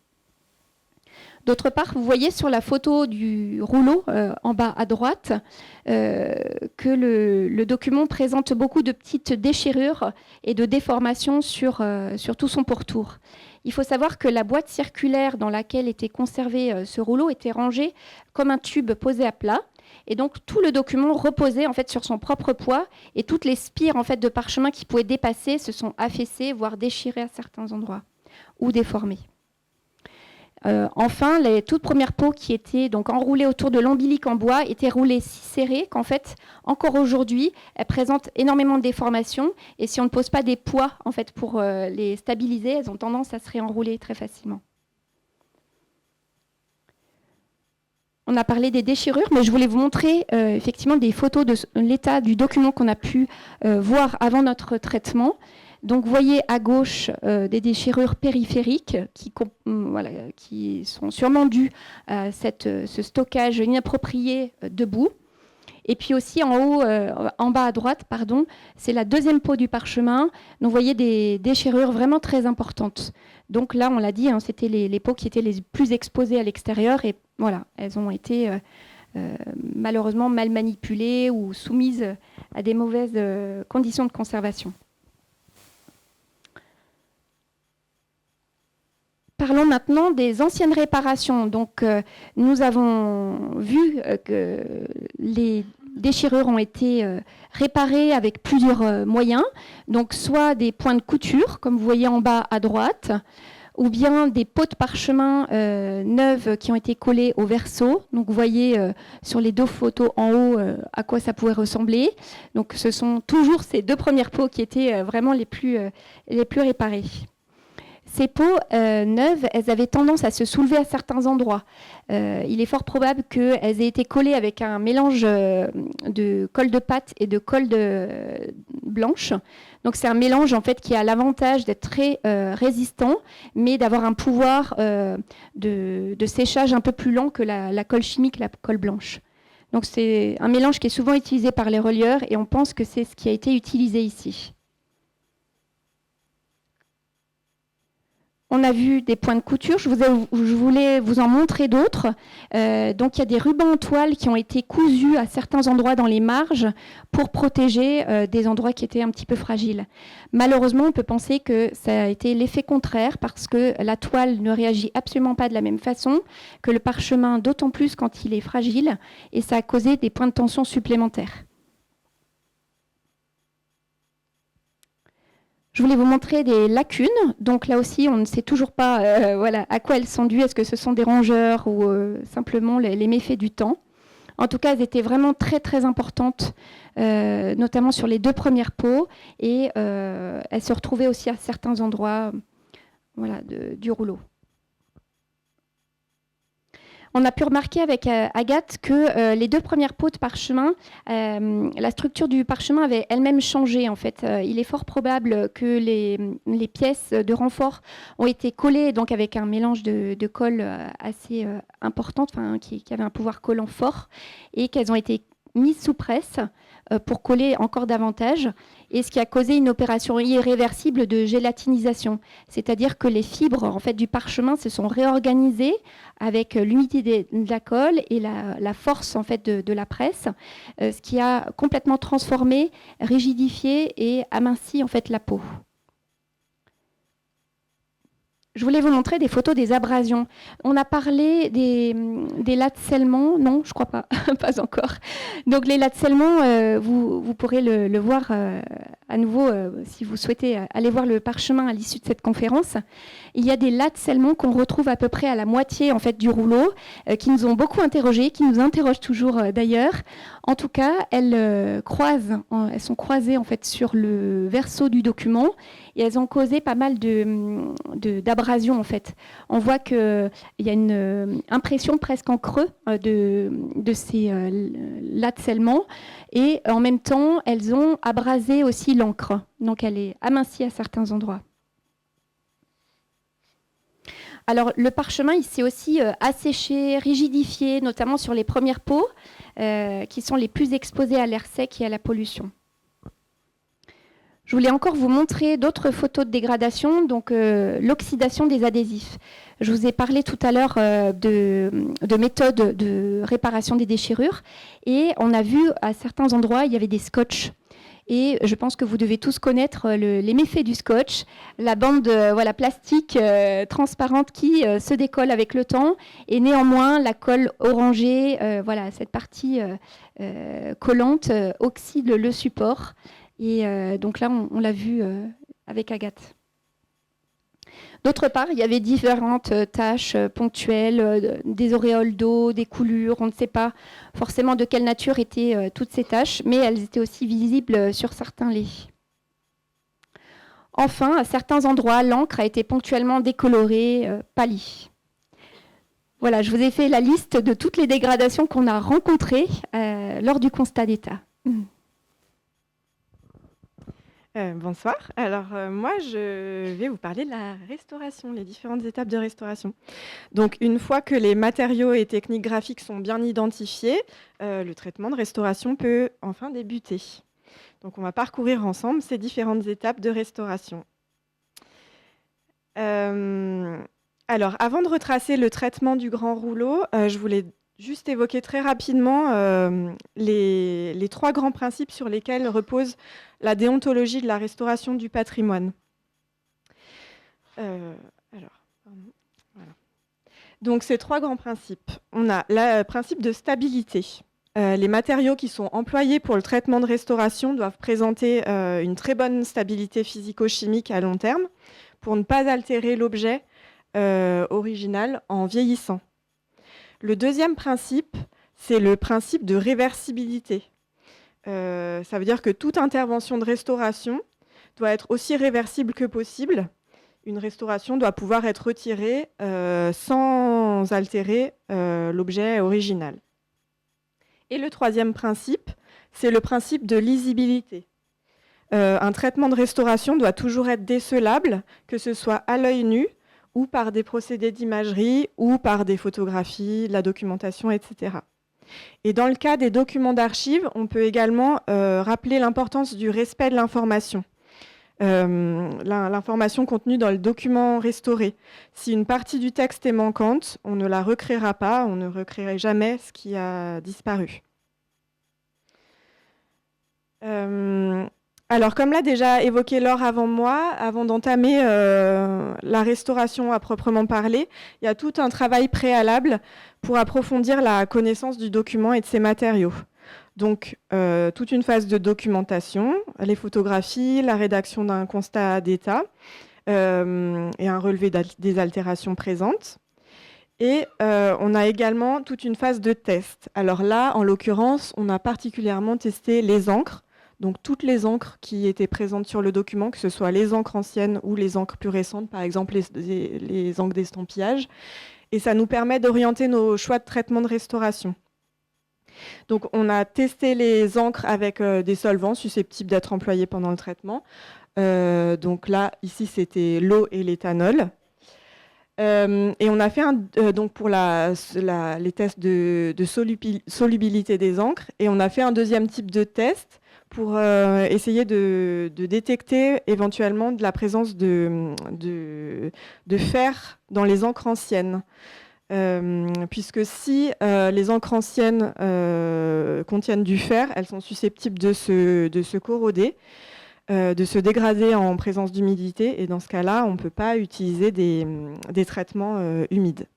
D'autre part, vous voyez sur la photo du rouleau en bas à droite que le document présente beaucoup de petites déchirures et de déformations sur tout son pourtour. Il faut savoir que la boîte circulaire dans laquelle était conservé ce rouleau était rangée comme un tube posé à plat. Et donc tout le document reposait en fait sur son propre poids et toutes les spires en fait de parchemin qui pouvaient dépasser se sont affaissées, voire déchirées à certains endroits ou déformées. Enfin, les toutes premières peaux qui étaient donc enroulées autour de l'ombilic en bois étaient roulées si serrées qu'en fait, encore aujourd'hui, elles présentent énormément de déformations. Et si on ne pose pas des poids en fait, pour les stabiliser, elles ont tendance à se réenrouler très facilement. On a parlé des déchirures, mais je voulais vous montrer effectivement des photos de l'état du document qu'on a pu voir avant notre traitement. Donc, vous voyez à gauche des déchirures périphériques qui sont sûrement dues à ce stockage inapproprié de boue. Et puis aussi en haut, en bas à droite, c'est la deuxième peau du parchemin. Donc, vous voyez des déchirures vraiment très importantes. Donc là, on l'a dit, c'était les peaux qui étaient les plus exposées à l'extérieur. Et voilà, elles ont été malheureusement mal manipulées ou soumises à des mauvaises conditions de conservation. Parlons maintenant des anciennes réparations. Donc, nous avons vu que les déchirures ont été réparées avec plusieurs moyens. Donc, soit des points de couture, comme vous voyez en bas à droite, ou bien des peaux de parchemin neuves qui ont été collées au verso. Donc, vous voyez sur les deux photos en haut à quoi ça pouvait ressembler. Donc, ce sont toujours ces deux premières peaux qui étaient vraiment les plus réparées. Ces peaux neuves, elles avaient tendance à se soulever à certains endroits. Il est fort probable qu'elles aient été collées avec un mélange de colle de pâte et de colle blanche. Donc c'est un mélange en fait qui a l'avantage d'être très résistant, mais d'avoir un pouvoir de séchage un peu plus lent que la colle chimique, la colle blanche. Donc c'est un mélange qui est souvent utilisé par les relieurs et on pense que c'est ce qui a été utilisé ici. On a vu des points de couture, je voulais vous en montrer d'autres. Donc il y a des rubans en toile qui ont été cousus à certains endroits dans les marges pour protéger des endroits qui étaient un petit peu fragiles. Malheureusement, on peut penser que ça a été l'effet contraire parce que la toile ne réagit absolument pas de la même façon que le parchemin, d'autant plus quand il est fragile, et ça a causé des points de tension supplémentaires. Je voulais vous montrer des lacunes. Donc là aussi, on ne sait toujours pas à quoi elles sont dues. Est-ce que ce sont des rongeurs ou simplement les méfaits du temps? En tout cas, elles étaient vraiment très très importantes, notamment sur les deux premières peaux. Et elles se retrouvaient aussi à certains endroits du rouleau. On a pu remarquer avec Agathe que les deux premières peaux de parchemin, la structure du parchemin avait elle-même changé. En fait. Il est fort probable que les pièces de renfort ont été collées donc, avec un mélange de colle assez importante, qui avait un pouvoir collant fort, et qu'elles ont été mises sous presse pour coller encore davantage, et ce qui a causé une opération irréversible de gélatinisation. C'est-à-dire que les fibres en fait, du parchemin se sont réorganisées avec l'humidité de la colle et la force en fait, de la presse, ce qui a complètement transformé, rigidifié et aminci en fait, la peau. Je voulais vous montrer des photos des abrasions. On a parlé des lacellement. Non, je crois pas, pas encore. Donc les lacellement, vous pourrez le voir à nouveau si vous souhaitez aller voir le parchemin à l'issue de cette conférence. Il y a des lacellement qu'on retrouve à peu près à la moitié en fait, du rouleau, qui nous ont beaucoup interrogés, qui nous interrogent toujours d'ailleurs. En tout cas, elles sont croisées en fait, sur le verso du document et elles ont causé pas mal d'abrasions en fait. On voit qu'il y a une impression presque en creux de ces lacellement et en même temps, elles ont abrasé aussi l'encre. Donc elle est amincie à certains endroits. Alors, le parchemin, il s'est aussi asséché, rigidifié, notamment sur les premières peaux, qui sont les plus exposées à l'air sec et à la pollution. Je voulais encore vous montrer d'autres photos de dégradation, donc l'oxydation des adhésifs. Je vous ai parlé tout à l'heure de méthodes de réparation des déchirures et on a vu à certains endroits, il y avait des scotch. Et je pense que vous devez tous connaître les méfaits du scotch, la bande plastique transparente qui se décolle avec le temps et néanmoins la colle orangée, cette partie collante oxyde le support. Et donc là, on l'a vu avec Agathe. D'autre part, il y avait différentes taches ponctuelles, des auréoles d'eau, des coulures. On ne sait pas forcément de quelle nature étaient toutes ces taches, mais elles étaient aussi visibles sur certains laits. Enfin, à certains endroits, l'encre a été ponctuellement décolorée, pâlie. Voilà, je vous ai fait la liste de toutes les dégradations qu'on a rencontrées lors du constat d'état. Bonsoir. Alors, moi, je vais vous parler de la restauration, les différentes étapes de restauration. Donc, une fois que les matériaux et techniques graphiques sont bien identifiés, le traitement de restauration peut enfin débuter. Donc, on va parcourir ensemble ces différentes étapes de restauration. Alors, avant de retracer le traitement du grand rouleau, je voulais juste évoquer très rapidement les 3 grands principes sur lesquels repose la déontologie de la restauration du patrimoine. Donc ces 3 grands principes. On a le principe de stabilité. Les matériaux qui sont employés pour le traitement de restauration doivent présenter une très bonne stabilité physico-chimique à long terme pour ne pas altérer l'objet original en vieillissant. Le deuxième principe, c'est le principe de réversibilité. Ça veut dire que toute intervention de restauration doit être aussi réversible que possible. Une restauration doit pouvoir être retirée sans altérer l'objet original. Et le troisième principe, c'est le principe de lisibilité. Un traitement de restauration doit toujours être décelable, que ce soit à l'œil nu, ou par des procédés d'imagerie, ou par des photographies, de la documentation, etc. Et dans le cas des documents d'archives, on peut également rappeler l'importance du respect de l'information. L'information contenue dans le document restauré. Si une partie du texte est manquante, on ne la recréera pas, on ne recréera jamais ce qui a disparu. Alors, comme l'a déjà évoqué Laure avant moi, avant d'entamer la restauration à proprement parler, il y a tout un travail préalable pour approfondir la connaissance du document et de ses matériaux. Donc, toute une phase de documentation, les photographies, la rédaction d'un constat d'état et un relevé des altérations présentes. Et on a également toute une phase de test. Alors là, en l'occurrence, on a particulièrement testé les encres. Donc toutes les encres qui étaient présentes sur le document, que ce soit les encres anciennes ou les encres plus récentes, par exemple les encres d'estampillage. Et ça nous permet d'orienter nos choix de traitement de restauration. Donc on a testé les encres avec des solvants susceptibles d'être employés pendant le traitement. Donc là, ici, c'était l'eau et l'éthanol. Et on a fait donc pour les tests de solubilité des encres. Et on a fait un deuxième type de test pour essayer de détecter éventuellement de la présence de fer dans les encres anciennes. Puisque si les encres anciennes contiennent du fer, elles sont susceptibles de se corroder, de se dégrader en présence d'humidité. Et dans ce cas-là, on ne peut pas utiliser des traitements humides.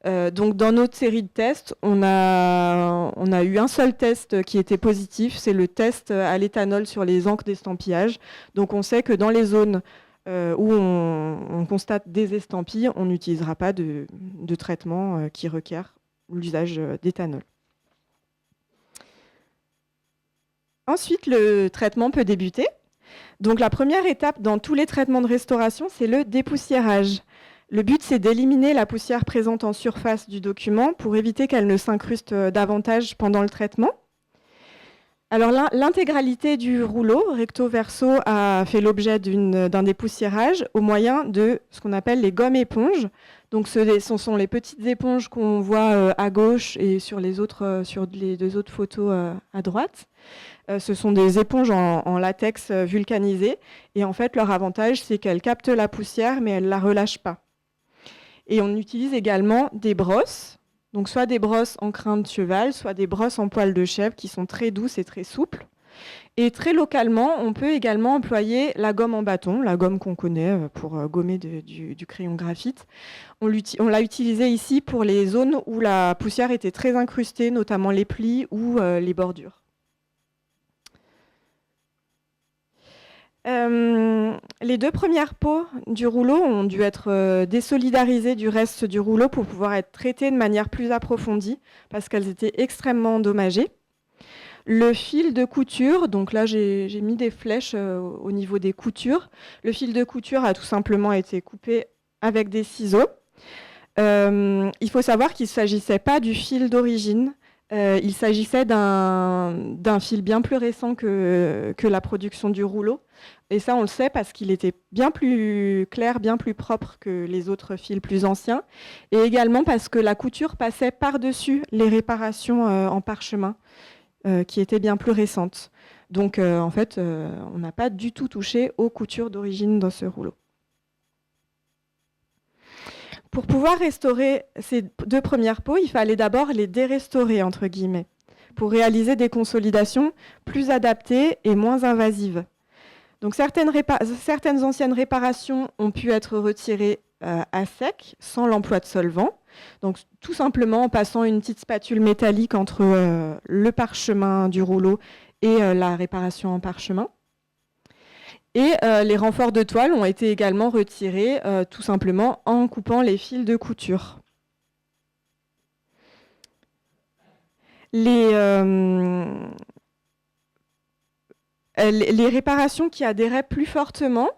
Donc dans notre série de tests, on a eu un seul test qui était positif, c'est le test à l'éthanol sur les encres d'estampillage. Donc on sait que dans les zones où on constate des estampilles, on n'utilisera pas de traitement qui requiert l'usage d'éthanol. Ensuite, le traitement peut débuter. Donc la première étape dans tous les traitements de restauration, c'est le dépoussiérage. Le but, c'est d'éliminer la poussière présente en surface du document pour éviter qu'elle ne s'incruste davantage pendant le traitement. Alors l'intégralité du rouleau recto-verso a fait l'objet d'un dépoussiérage au moyen de ce qu'on appelle les gommes éponges. Donc ce sont les petites éponges qu'on voit à gauche et sur les deux autres photos à droite. Ce sont des éponges en latex vulcanisé et en fait leur avantage c'est qu'elles captent la poussière mais elles ne la relâchent pas. Et on utilise également des brosses. Donc soit des brosses en crin de cheval, soit des brosses en poil de chèvre qui sont très douces et très souples. Et très localement, on peut également employer la gomme en bâton, la gomme qu'on connaît pour gommer du crayon graphite. On l'a utilisée ici pour les zones où la poussière était très incrustée, notamment les plis ou les bordures. Les 2 premières peaux du rouleau ont dû être désolidarisées du reste du rouleau pour pouvoir être traitées de manière plus approfondie parce qu'elles étaient extrêmement endommagées. Le fil de couture, donc là j'ai mis des flèches au niveau des coutures. Le fil de couture a tout simplement été coupé avec des ciseaux. Il faut savoir qu'il ne s'agissait pas du fil d'origine. Il s'agissait d'un fil bien plus récent que la production du rouleau. Et ça, on le sait parce qu'il était bien plus clair, bien plus propre que les autres fils plus anciens. Et également parce que la couture passait par-dessus les réparations en parchemin, qui étaient bien plus récentes. Donc, en fait, on n'a pas du tout touché aux coutures d'origine dans ce rouleau. Pour pouvoir restaurer ces 2 premières peaux, il fallait d'abord les dérestaurer, entre guillemets, pour réaliser des consolidations plus adaptées et moins invasives. Donc certaines anciennes réparations ont pu être retirées à sec, sans l'emploi de solvant. Donc tout simplement en passant une petite spatule métallique entre le parchemin du rouleau et la réparation en parchemin. Et les renforts de toile ont été également retirés tout simplement en coupant les fils de couture. Les réparations qui adhéraient plus fortement,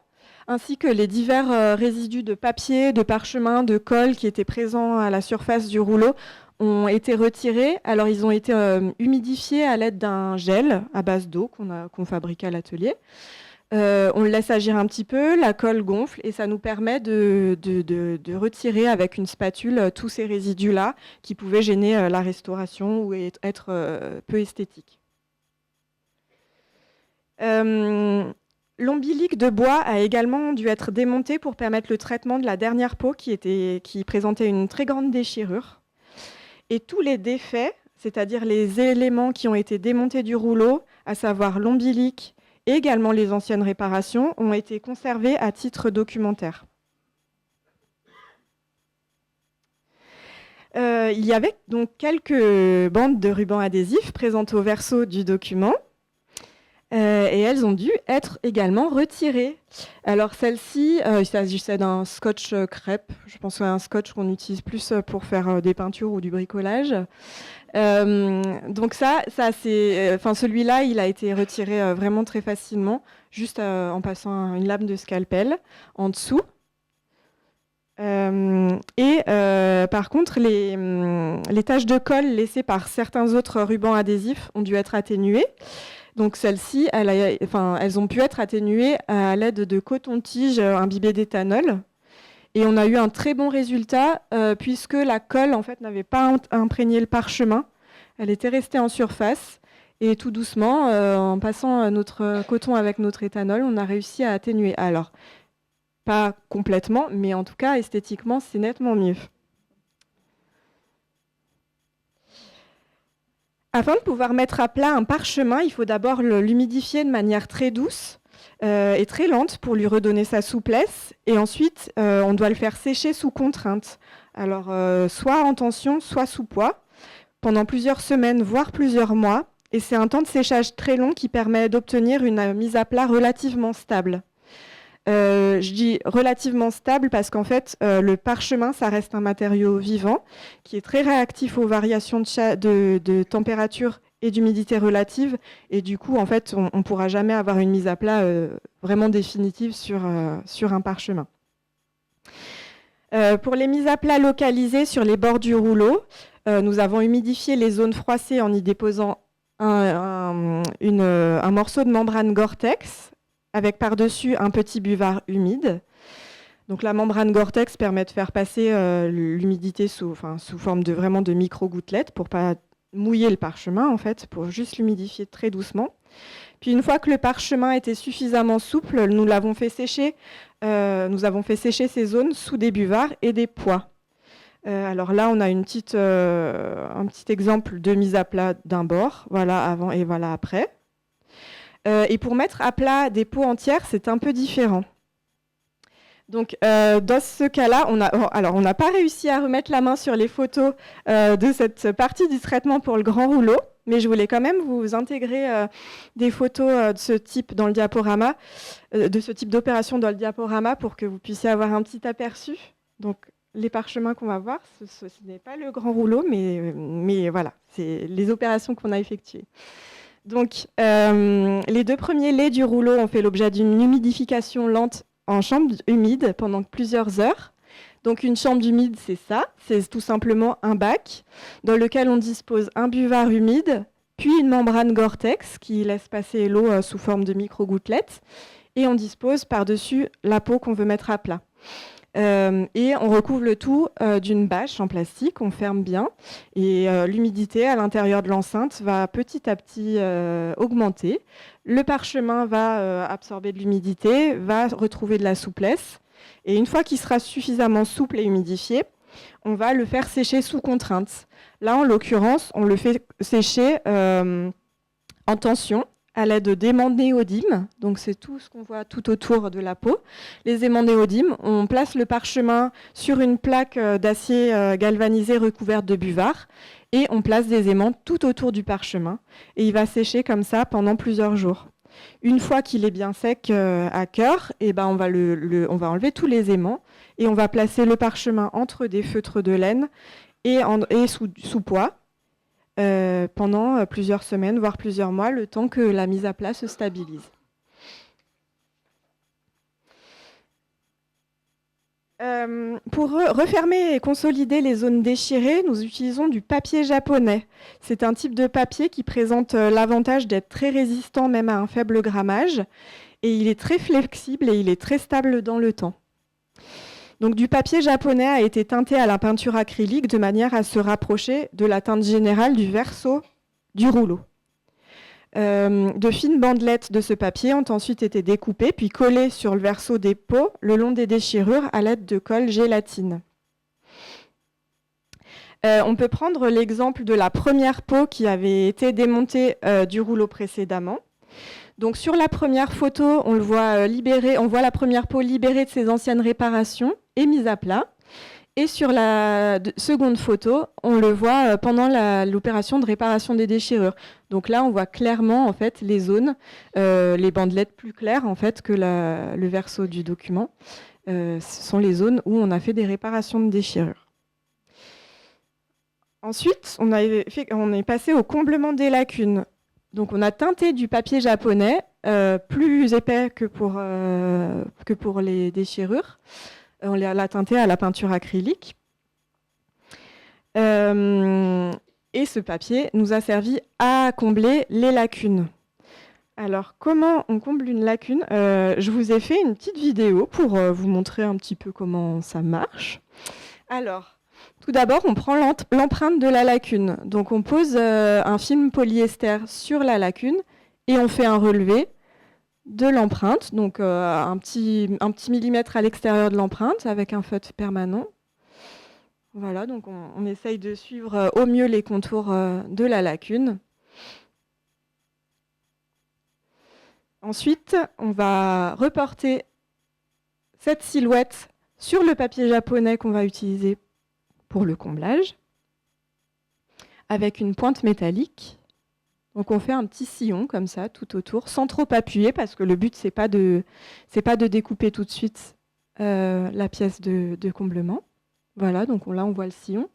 ainsi que les divers résidus de papier, de parchemin, de colle qui étaient présents à la surface du rouleau, ont été retirés. Alors ils ont été humidifiés à l'aide d'un gel à base d'eau qu'on fabriquait à l'atelier. On le laisse agir un petit peu, la colle gonfle et ça nous permet de retirer avec une spatule tous ces résidus-là qui pouvaient gêner la restauration ou être peu esthétiques. L'ombilic de bois a également dû être démonté pour permettre le traitement de la dernière peau qui présentait une très grande déchirure. Et tous les défaits, c'est-à-dire les éléments qui ont été démontés du rouleau, à savoir l'ombilic, et également les anciennes réparations, ont été conservées à titre documentaire. Il y avait donc quelques bandes de ruban adhésif présentes au verso du document, et elles ont dû être également retirées. Alors celle-ci, il s'agissait d'un scotch crêpe, je pense à un scotch qu'on utilise plus pour faire des peintures ou du bricolage. Donc celui-là, il a été retiré vraiment très facilement, juste en passant une lame de scalpel en dessous. Par contre, les taches de colle laissées par certains autres rubans adhésifs ont dû être atténuées. Donc celles-ci, elles ont pu être atténuées à l'aide de coton-tige imbibé d'éthanol. Et on a eu un très bon résultat puisque la colle en fait, n'avait pas imprégné le parchemin. Elle était restée en surface. Et tout doucement, en passant notre coton avec notre éthanol, on a réussi à atténuer. Alors, pas complètement, mais en tout cas, esthétiquement, c'est nettement mieux. Afin de pouvoir mettre à plat un parchemin, il faut d'abord l'humidifier de manière très douce et très lente pour lui redonner sa souplesse. Et ensuite, on doit le faire sécher sous contrainte. Alors, soit en tension, soit sous poids, pendant plusieurs semaines, voire plusieurs mois. Et c'est un temps de séchage très long qui permet d'obtenir une mise à plat relativement stable. Je dis relativement stable parce qu'en fait, le parchemin, ça reste un matériau vivant qui est très réactif aux variations de température et d'humidité relative. Et du coup, en fait, on ne pourra jamais avoir une mise à plat vraiment définitive sur un parchemin. Pour les mises à plat localisées sur les bords du rouleau, nous avons humidifié les zones froissées en y déposant un morceau de membrane Gore-Tex avec par-dessus un petit buvard humide. Donc la membrane Gore-Tex permet de faire passer l'humidité sous forme de micro-gouttelettes pour pas mouiller le parchemin, en fait, pour juste l'humidifier très doucement. Puis une fois que le parchemin était suffisamment souple, nous avons fait sécher ces zones sous des buvards et des poids. Alors là, on a un petit exemple de mise à plat d'un bord, voilà avant et voilà après. Et pour mettre à plat des pots entières, c'est un peu différent. Donc, dans ce cas-là, on n'a pas réussi à remettre la main sur les photos de cette partie du traitement pour le grand rouleau, mais je voulais quand même vous intégrer des photos de ce type dans le diaporama, de ce type d'opération dans le diaporama pour que vous puissiez avoir un petit aperçu. Donc, les parchemins qu'on va voir, ce n'est pas le grand rouleau, mais voilà, c'est les opérations qu'on a effectuées. Donc, les 2 premiers laits du rouleau ont fait l'objet d'une humidification lente en chambre humide pendant plusieurs heures. Donc, une chambre humide, c'est ça, c'est tout simplement un bac dans lequel on dispose un buvard humide, puis une membrane Gore-Tex qui laisse passer l'eau sous forme de micro-gouttelettes, et on dispose par-dessus la peau qu'on veut mettre à plat. Et on recouvre le tout d'une bâche en plastique, on ferme bien et l'humidité à l'intérieur de l'enceinte va petit à petit augmenter. Le parchemin va absorber de l'humidité, va retrouver de la souplesse et une fois qu'il sera suffisamment souple et humidifié, on va le faire sécher sous contrainte. Là, en l'occurrence, on le fait sécher en tension à l'aide d'aimants néodymes, donc c'est tout ce qu'on voit tout autour de la peau. Les aimants néodymes, on place le parchemin sur une plaque d'acier galvanisé recouverte de buvard et on place des aimants tout autour du parchemin et il va sécher comme ça pendant plusieurs jours. Une fois qu'il est bien sec à cœur, on va enlever tous les aimants et on va placer le parchemin entre des feutres de laine et sous poids. Pendant plusieurs semaines, voire plusieurs mois, le temps que la mise à plat se stabilise. Pour refermer et consolider les zones déchirées, nous utilisons du papier japonais. C'est un type de papier qui présente l'avantage d'être très résistant même à un faible grammage, et il est très flexible et il est très stable dans le temps. Donc, du papier japonais a été teinté à la peinture acrylique de manière à se rapprocher de la teinte générale du verso du rouleau. De fines bandelettes de ce papier ont ensuite été découpées puis collées sur le verso des pots le long des déchirures à l'aide de colle gélatine. On peut prendre l'exemple de la première peau qui avait été démontée du rouleau précédemment. Donc sur la première photo, on voit la première peau libérée de ses anciennes réparations et mise à plat. Et sur la seconde photo, on le voit pendant l'opération de réparation des déchirures. Donc là, on voit clairement en fait les zones, les bandelettes plus claires en fait que le verso du document. Ce sont les zones où on a fait des réparations de déchirures. Ensuite, on est passé au comblement des lacunes. Donc on a teinté du papier japonais plus épais que pour les déchirures. On l'a teinté à la peinture acrylique. Et ce papier nous a servi à combler les lacunes. Alors, comment on comble une lacune ? Je vous ai fait une petite vidéo pour vous montrer un petit peu comment ça marche. Alors, tout d'abord, on prend l'empreinte de la lacune. Donc, on pose un film polyester sur la lacune et on fait un relevé de l'empreinte, donc un petit millimètre à l'extérieur de l'empreinte avec un feutre permanent. Voilà, donc on essaye de suivre au mieux les contours de la lacune. Ensuite, on va reporter cette silhouette sur le papier japonais qu'on va utiliser pour le comblage, avec une pointe métallique. Donc on fait un petit sillon comme ça tout autour, sans trop appuyer, parce que le but c'est pas de découper tout de suite la pièce de comblement. Voilà, donc là on voit le sillon.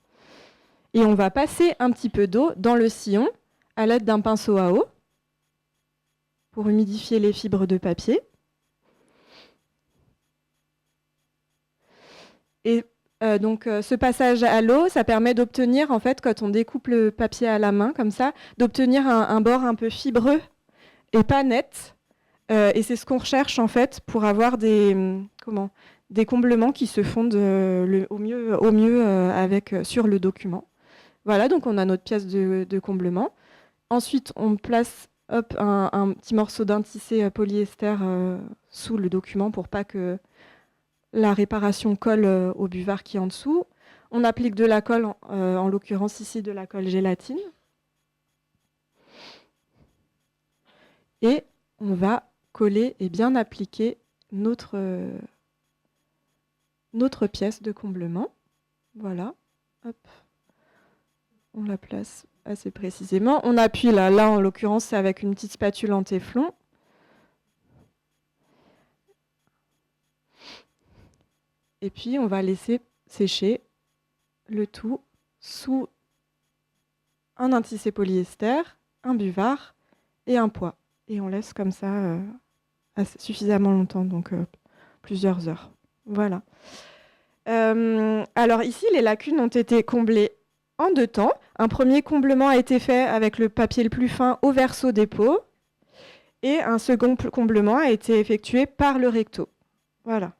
Et on va passer un petit peu d'eau dans le sillon à l'aide d'un pinceau à eau pour humidifier les fibres de papier. Et Ce passage à l'eau, ça permet d'obtenir, en fait, quand on découpe le papier à la main, comme ça, d'obtenir un bord un peu fibreux et pas net. Et c'est ce qu'on recherche, en fait, pour avoir des comblements qui se fondent au mieux sur le document. Voilà, donc on a notre pièce de comblement. Ensuite, on place un petit morceau d'un tissé polyester sous le document pour pas que la réparation colle au buvard qui est en dessous. On applique de la colle, en l'occurrence ici de la colle gélatine. Et on va coller et bien appliquer notre pièce de comblement. Voilà. Hop. On la place assez précisément. On appuie là. Là, en l'occurrence, c'est avec une petite spatule en téflon. Et puis, on va laisser sécher le tout sous un tissé polyester, un buvard et un poids. Et on laisse comme ça suffisamment longtemps, donc plusieurs heures. Voilà. Alors ici, les lacunes ont été comblées en 2 temps. Un premier comblement a été fait avec le papier le plus fin au verso dépôt. Et un second comblement a été effectué par le recto. Voilà.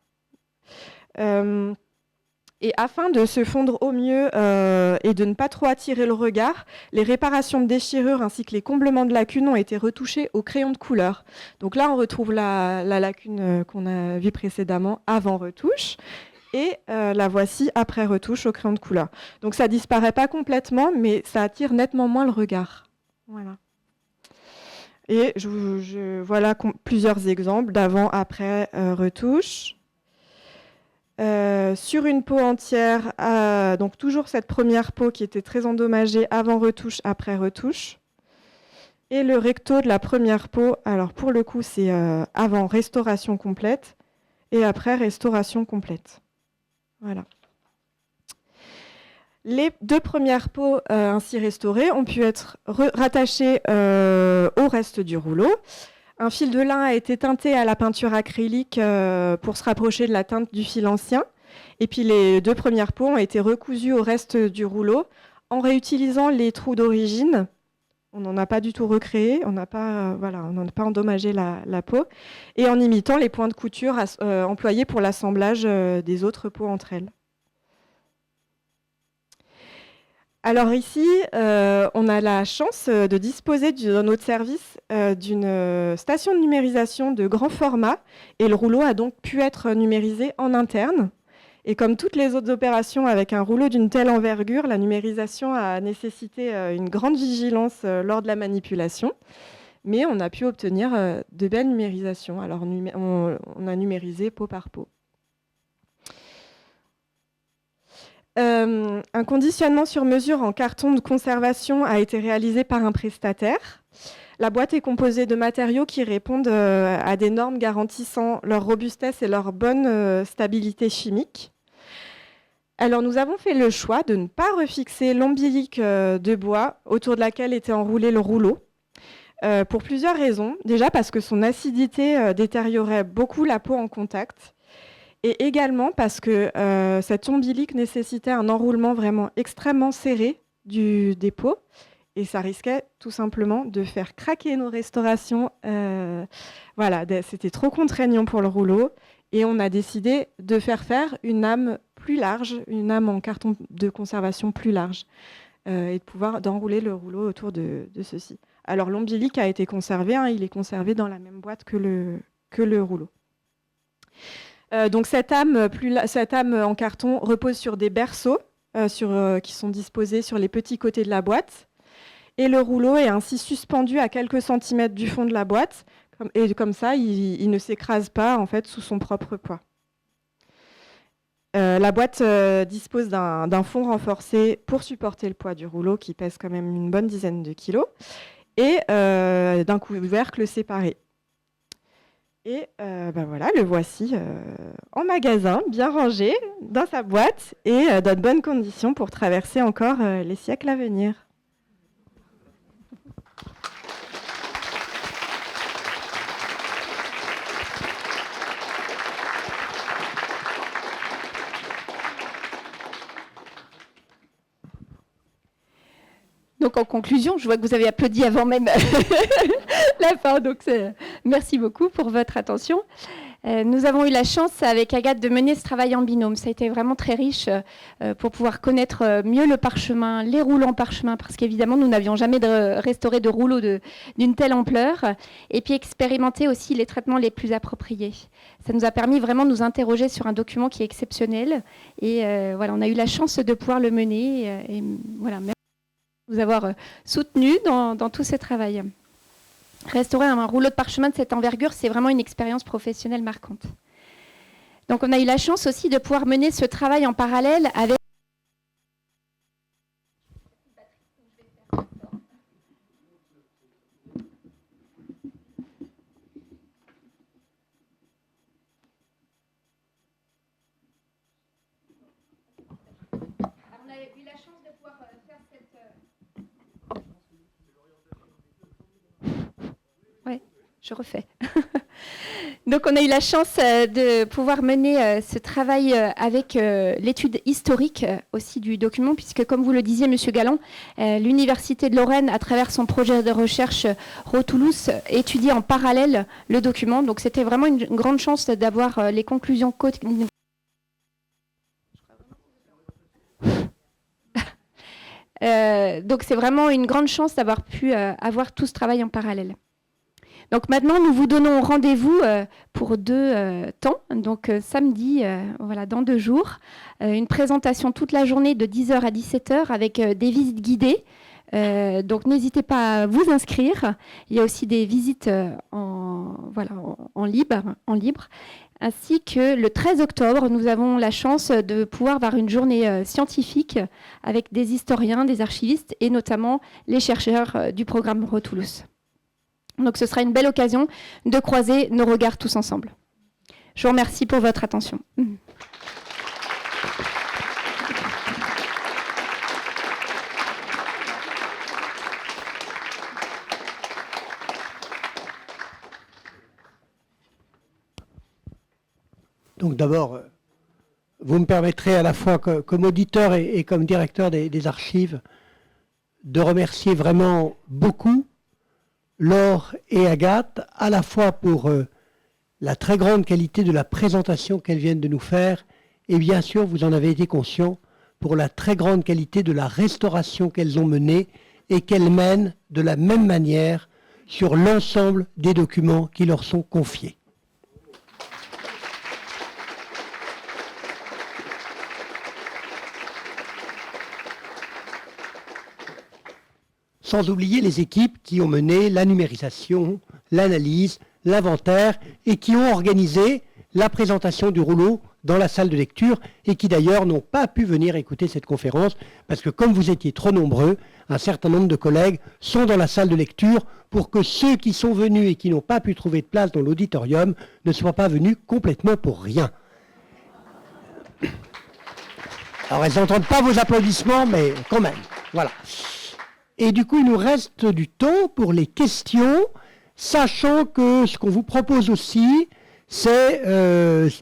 Et afin de se fondre au mieux et de ne pas trop attirer le regard, les réparations de déchirures ainsi que les comblements de lacunes ont été retouchés au crayon de couleur. Donc là, on retrouve la lacune qu'on a vue précédemment avant retouche. Et la voici après retouche au crayon de couleur. Donc ça disparaît pas complètement, mais ça attire nettement moins le regard. Voilà. Et voilà plusieurs exemples d'avant-après retouche. Sur une peau entière, donc toujours cette première peau qui était très endommagée avant retouche, après retouche. Et le recto de la première peau, alors pour le coup c'est avant restauration complète et après restauration complète. Voilà. Les 2 premières peaux ainsi restaurées ont pu être rattachées au reste du rouleau. Un fil de lin a été teinté à la peinture acrylique pour se rapprocher de la teinte du fil ancien. Et puis les 2 premières peaux ont été recousues au reste du rouleau en réutilisant les trous d'origine. On n'en a pas du tout recréé, on n'a pas endommagé la peau, et en imitant les points de couture employés pour l'assemblage des autres peaux entre elles. Alors ici, on a la chance de disposer dans notre service d'une station de numérisation de grand format, et le rouleau a donc pu être numérisé en interne. Et comme toutes les autres opérations avec un rouleau d'une telle envergure, la numérisation a nécessité une grande vigilance lors de la manipulation. Mais on a pu obtenir de belles numérisations. Alors on a numérisé peau par peau. Un conditionnement sur mesure en carton de conservation a été réalisé par un prestataire. La boîte est composée de matériaux qui répondent à des normes garantissant leur robustesse et leur bonne stabilité chimique. Alors nous avons fait le choix de ne pas refixer l'ombilique de bois autour de laquelle était enroulé le rouleau, pour plusieurs raisons. Déjà parce que son acidité détériorait beaucoup la peau en contact, et également parce que cet ombilique nécessitait un enroulement vraiment extrêmement serré des peaux, et ça risquait tout simplement de faire craquer nos restaurations. Voilà, c'était trop contraignant pour le rouleau, et on a décidé de faire une âme plus large, une âme en carton de conservation plus large, et de pouvoir d'enrouler le rouleau autour de ceci. Alors l'ombilique a été conservé, il est conservé dans la même boîte que le rouleau. Donc cette âme en carton repose sur des berceaux qui sont disposés sur les petits côtés de la boîte, et le rouleau est ainsi suspendu à quelques centimètres du fond de la boîte, et comme ça il ne s'écrase pas en fait sous son propre poids. La boîte dispose d'un fond renforcé pour supporter le poids du rouleau qui pèse quand même une bonne dizaine de kilos, et d'un couvercle séparé. Et voilà, le voici en magasin, bien rangé dans sa boîte et dans de bonnes conditions pour traverser encore les siècles à venir. Donc en conclusion, je vois que vous avez applaudi avant même la fin, donc merci beaucoup pour votre attention. Nous avons eu la chance avec Agathe de mener ce travail en binôme. Ça a été vraiment très riche pour pouvoir connaître mieux le parchemin, les rouleaux en parchemin, parce qu'évidemment, nous n'avions jamais restauré de rouleaux d'une telle ampleur, et puis expérimenter aussi les traitements les plus appropriés. Ça nous a permis vraiment de nous interroger sur un document qui est exceptionnel, et voilà, on a eu la chance de pouvoir le mener, et voilà, merci de nous avoir soutenus dans tout ce travail. Restaurer un rouleau de parchemin de cette envergure, c'est vraiment une expérience professionnelle marquante. Donc on a eu la chance aussi de pouvoir mener ce travail en parallèle avec... On a eu la chance de pouvoir faire cette... Ouais, je refais. Donc on a eu la chance de pouvoir mener ce travail avec l'étude historique aussi du document, puisque comme vous le disiez, Monsieur Galland, l'Université de Lorraine, à travers son projet de recherche RO-Toulouse, étudie en parallèle le document. Donc c'était vraiment une grande chance d'avoir les conclusions donc c'est vraiment une grande chance d'avoir pu avoir tout ce travail en parallèle. Donc maintenant, nous vous donnons rendez-vous pour 2 temps. Donc samedi, voilà, dans 2 jours, une présentation toute la journée de 10h à 17h avec des visites guidées. Donc n'hésitez pas à vous inscrire. Il y a aussi des visites en libre. Ainsi que le 13 octobre, nous avons la chance de pouvoir avoir une journée scientifique avec des historiens, des archivistes et notamment les chercheurs du programme RO-Toulouse. Donc ce sera une belle occasion de croiser nos regards tous ensemble. Je vous remercie pour votre attention. Donc d'abord, vous me permettrez à la fois comme auditeur et comme directeur des archives de remercier vraiment beaucoup Laure et Agathe, à la fois pour la très grande qualité de la présentation qu'elles viennent de nous faire, et bien sûr, vous en avez été conscient, pour la très grande qualité de la restauration qu'elles ont menée et qu'elles mènent de la même manière sur l'ensemble des documents qui leur sont confiés. Sans oublier les équipes qui ont mené la numérisation, l'analyse, l'inventaire et qui ont organisé la présentation du rouleau dans la salle de lecture et qui d'ailleurs n'ont pas pu venir écouter cette conférence parce que comme vous étiez trop nombreux, un certain nombre de collègues sont dans la salle de lecture pour que ceux qui sont venus et qui n'ont pas pu trouver de place dans l'auditorium ne soient pas venus complètement pour rien. Alors elles n'entendent pas vos applaudissements, mais quand même, voilà. Et du coup, il nous reste du temps pour les questions, sachant que ce qu'on vous propose aussi, c'est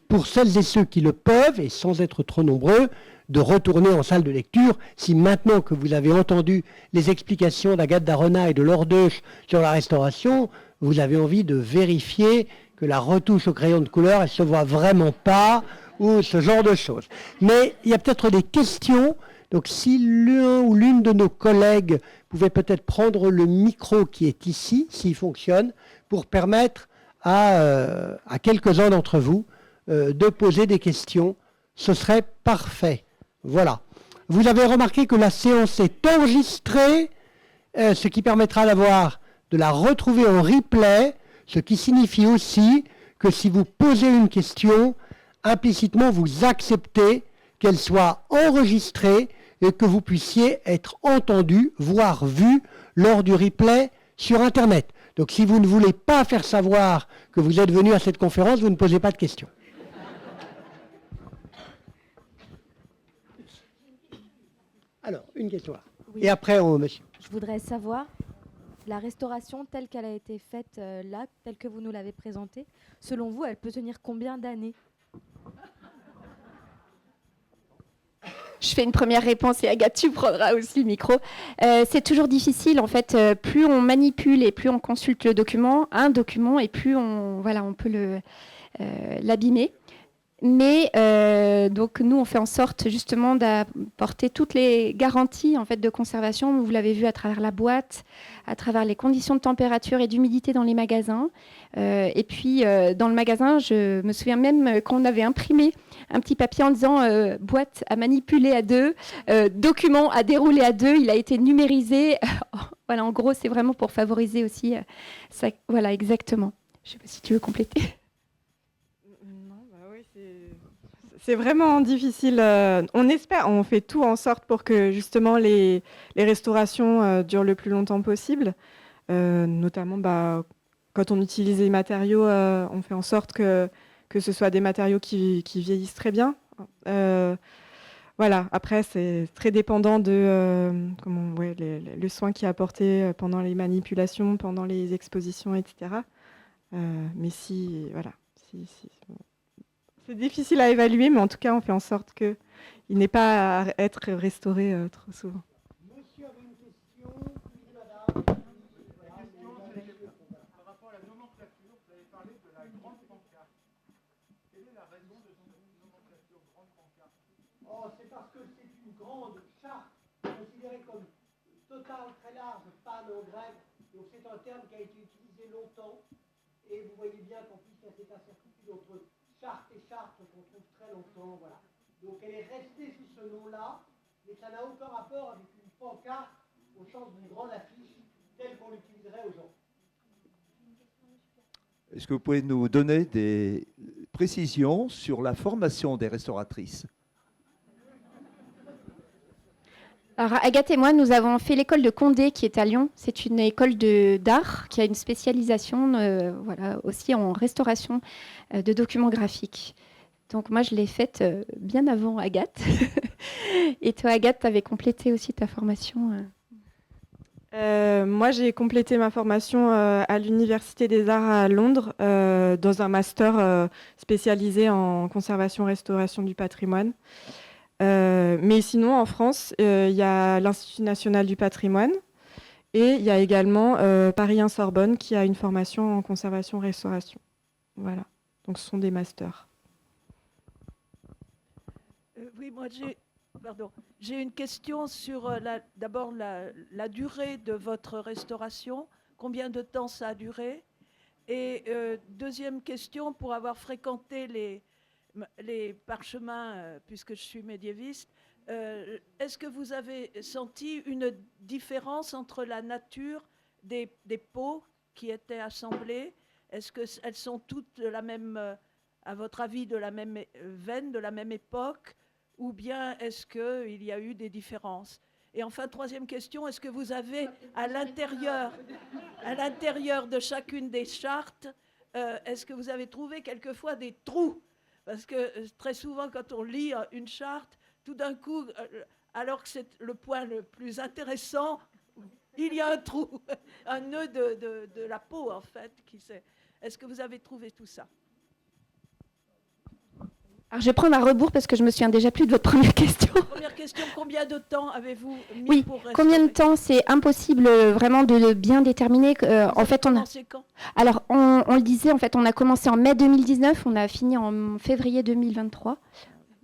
pour celles et ceux qui le peuvent, et sans être trop nombreux, de retourner en salle de lecture. Si maintenant que vous avez entendu les explications d'Agathe Darona et de Laure Deutsch sur la restauration, vous avez envie de vérifier que la retouche au crayon de couleur, elle ne se voit vraiment pas, ou ce genre de choses. Mais il y a peut-être des questions. Donc si l'un ou l'une de nos collègues pouvait peut-être prendre le micro qui est ici, s'il fonctionne, pour permettre à quelques-uns d'entre vous de poser des questions, ce serait parfait. Voilà. Vous avez remarqué que la séance est enregistrée, ce qui permettra de la retrouver en replay, ce qui signifie aussi que si vous posez une question, implicitement vous acceptez qu'elle soit enregistrée et que vous puissiez être entendu, voire vu, lors du replay sur Internet. Donc si vous ne voulez pas faire savoir que vous êtes venu à cette conférence, vous ne posez pas de questions. Alors, une question là. Oui. Et après, monsieur. Je voudrais savoir, la restauration telle qu'elle a été faite là, telle que vous nous l'avez présentée, selon vous, elle peut tenir combien d'années ? je fais une première réponse et Agathe, tu prendras aussi le micro. C'est toujours difficile, en fait, plus on manipule et plus on consulte le document, et plus on peut l'abîmer. Mais donc nous, on fait en sorte justement d'apporter toutes les garanties en fait de conservation. Vous l'avez vu à travers la boîte, à travers les conditions de température et d'humidité dans les magasins. Et puis dans le magasin, je me souviens même qu'on avait imprimé un petit papier en disant boîte à manipuler à 2, document à dérouler à 2. Il a été numérisé. Voilà, en gros, c'est vraiment pour favoriser aussi ça. Voilà, exactement. Je ne sais pas si tu veux compléter. C'est vraiment difficile. On fait tout en sorte pour que justement les restaurations durent le plus longtemps possible. Notamment, quand on utilise les matériaux, on fait en sorte que ce soit des matériaux qui vieillissent très bien. Voilà. Après, c'est très dépendant de le soin qui est apporté pendant les manipulations, pendant les expositions, etc. Mais c'est difficile à évaluer, mais en tout cas, on fait en sorte qu'il n'ait pas à être restauré trop souvent. Monsieur avait une question, puis madame. Par rapport à la nomenclature, vous avez parlé de la grande pancarte. Quelle est la raison de cette nomenclature grande pancarte? C'est parce que c'est une grande charte, considérée comme totale, très large, panne en grec. Donc c'est un terme qui a été utilisé longtemps. Et vous voyez bien qu'en plus, il y a cette incertitude entre charte et charte qu'on trouve très longtemps. Voilà. Donc elle est restée sous ce nom-là, mais ça n'a aucun rapport avec une pancarte au sens d'une grande affiche telle qu'on l'utiliserait aujourd'hui. Est-ce que vous pouvez nous donner des précisions sur la formation des restauratrices? Alors, Agathe et moi, nous avons fait l'école de Condé, qui est à Lyon. C'est une école d'art qui a une spécialisation aussi en restauration de documents graphiques. Donc, moi, je l'ai faite bien avant Agathe. Et toi, Agathe, tu avais complété aussi ta formation Moi, j'ai complété ma formation à l'Université des Arts à Londres dans un master spécialisé en conservation-restauration du patrimoine. Mais sinon, en France, il y a l'Institut national du patrimoine et il y a également Paris 1 Sorbonne qui a une formation en conservation-restauration. Voilà, donc ce sont des masters. Oui, moi j'ai une question sur d'abord la durée de votre restauration. Combien de temps ça a duré? Et deuxième question, pour avoir fréquenté les parchemins, puisque je suis médiéviste, est-ce que vous avez senti une différence entre la nature des peaux qui étaient assemblées? Est-ce qu'elles sont toutes de la même, à votre avis, de la même veine, de la même époque? Ou bien est-ce qu'il y a eu des différences? Et enfin, troisième question, est-ce que vous avez à l'intérieur de chacune des chartes, est-ce que vous avez trouvé quelquefois des trous? Parce que très souvent, quand on lit une charte, tout d'un coup, alors que c'est le point le plus intéressant, il y a un trou, un nœud de la peau, en fait. Est-ce que vous avez trouvé tout ça? Alors, je vais prendre à rebours parce que je me souviens déjà plus de votre première question. Première question, combien de temps avez-vous mis Oui, pour restaurer? Combien de temps? C'est impossible vraiment de bien déterminer. En fait, quand? Alors, on le disait, en fait, on a commencé en mai 2019, on a fini en février 2023.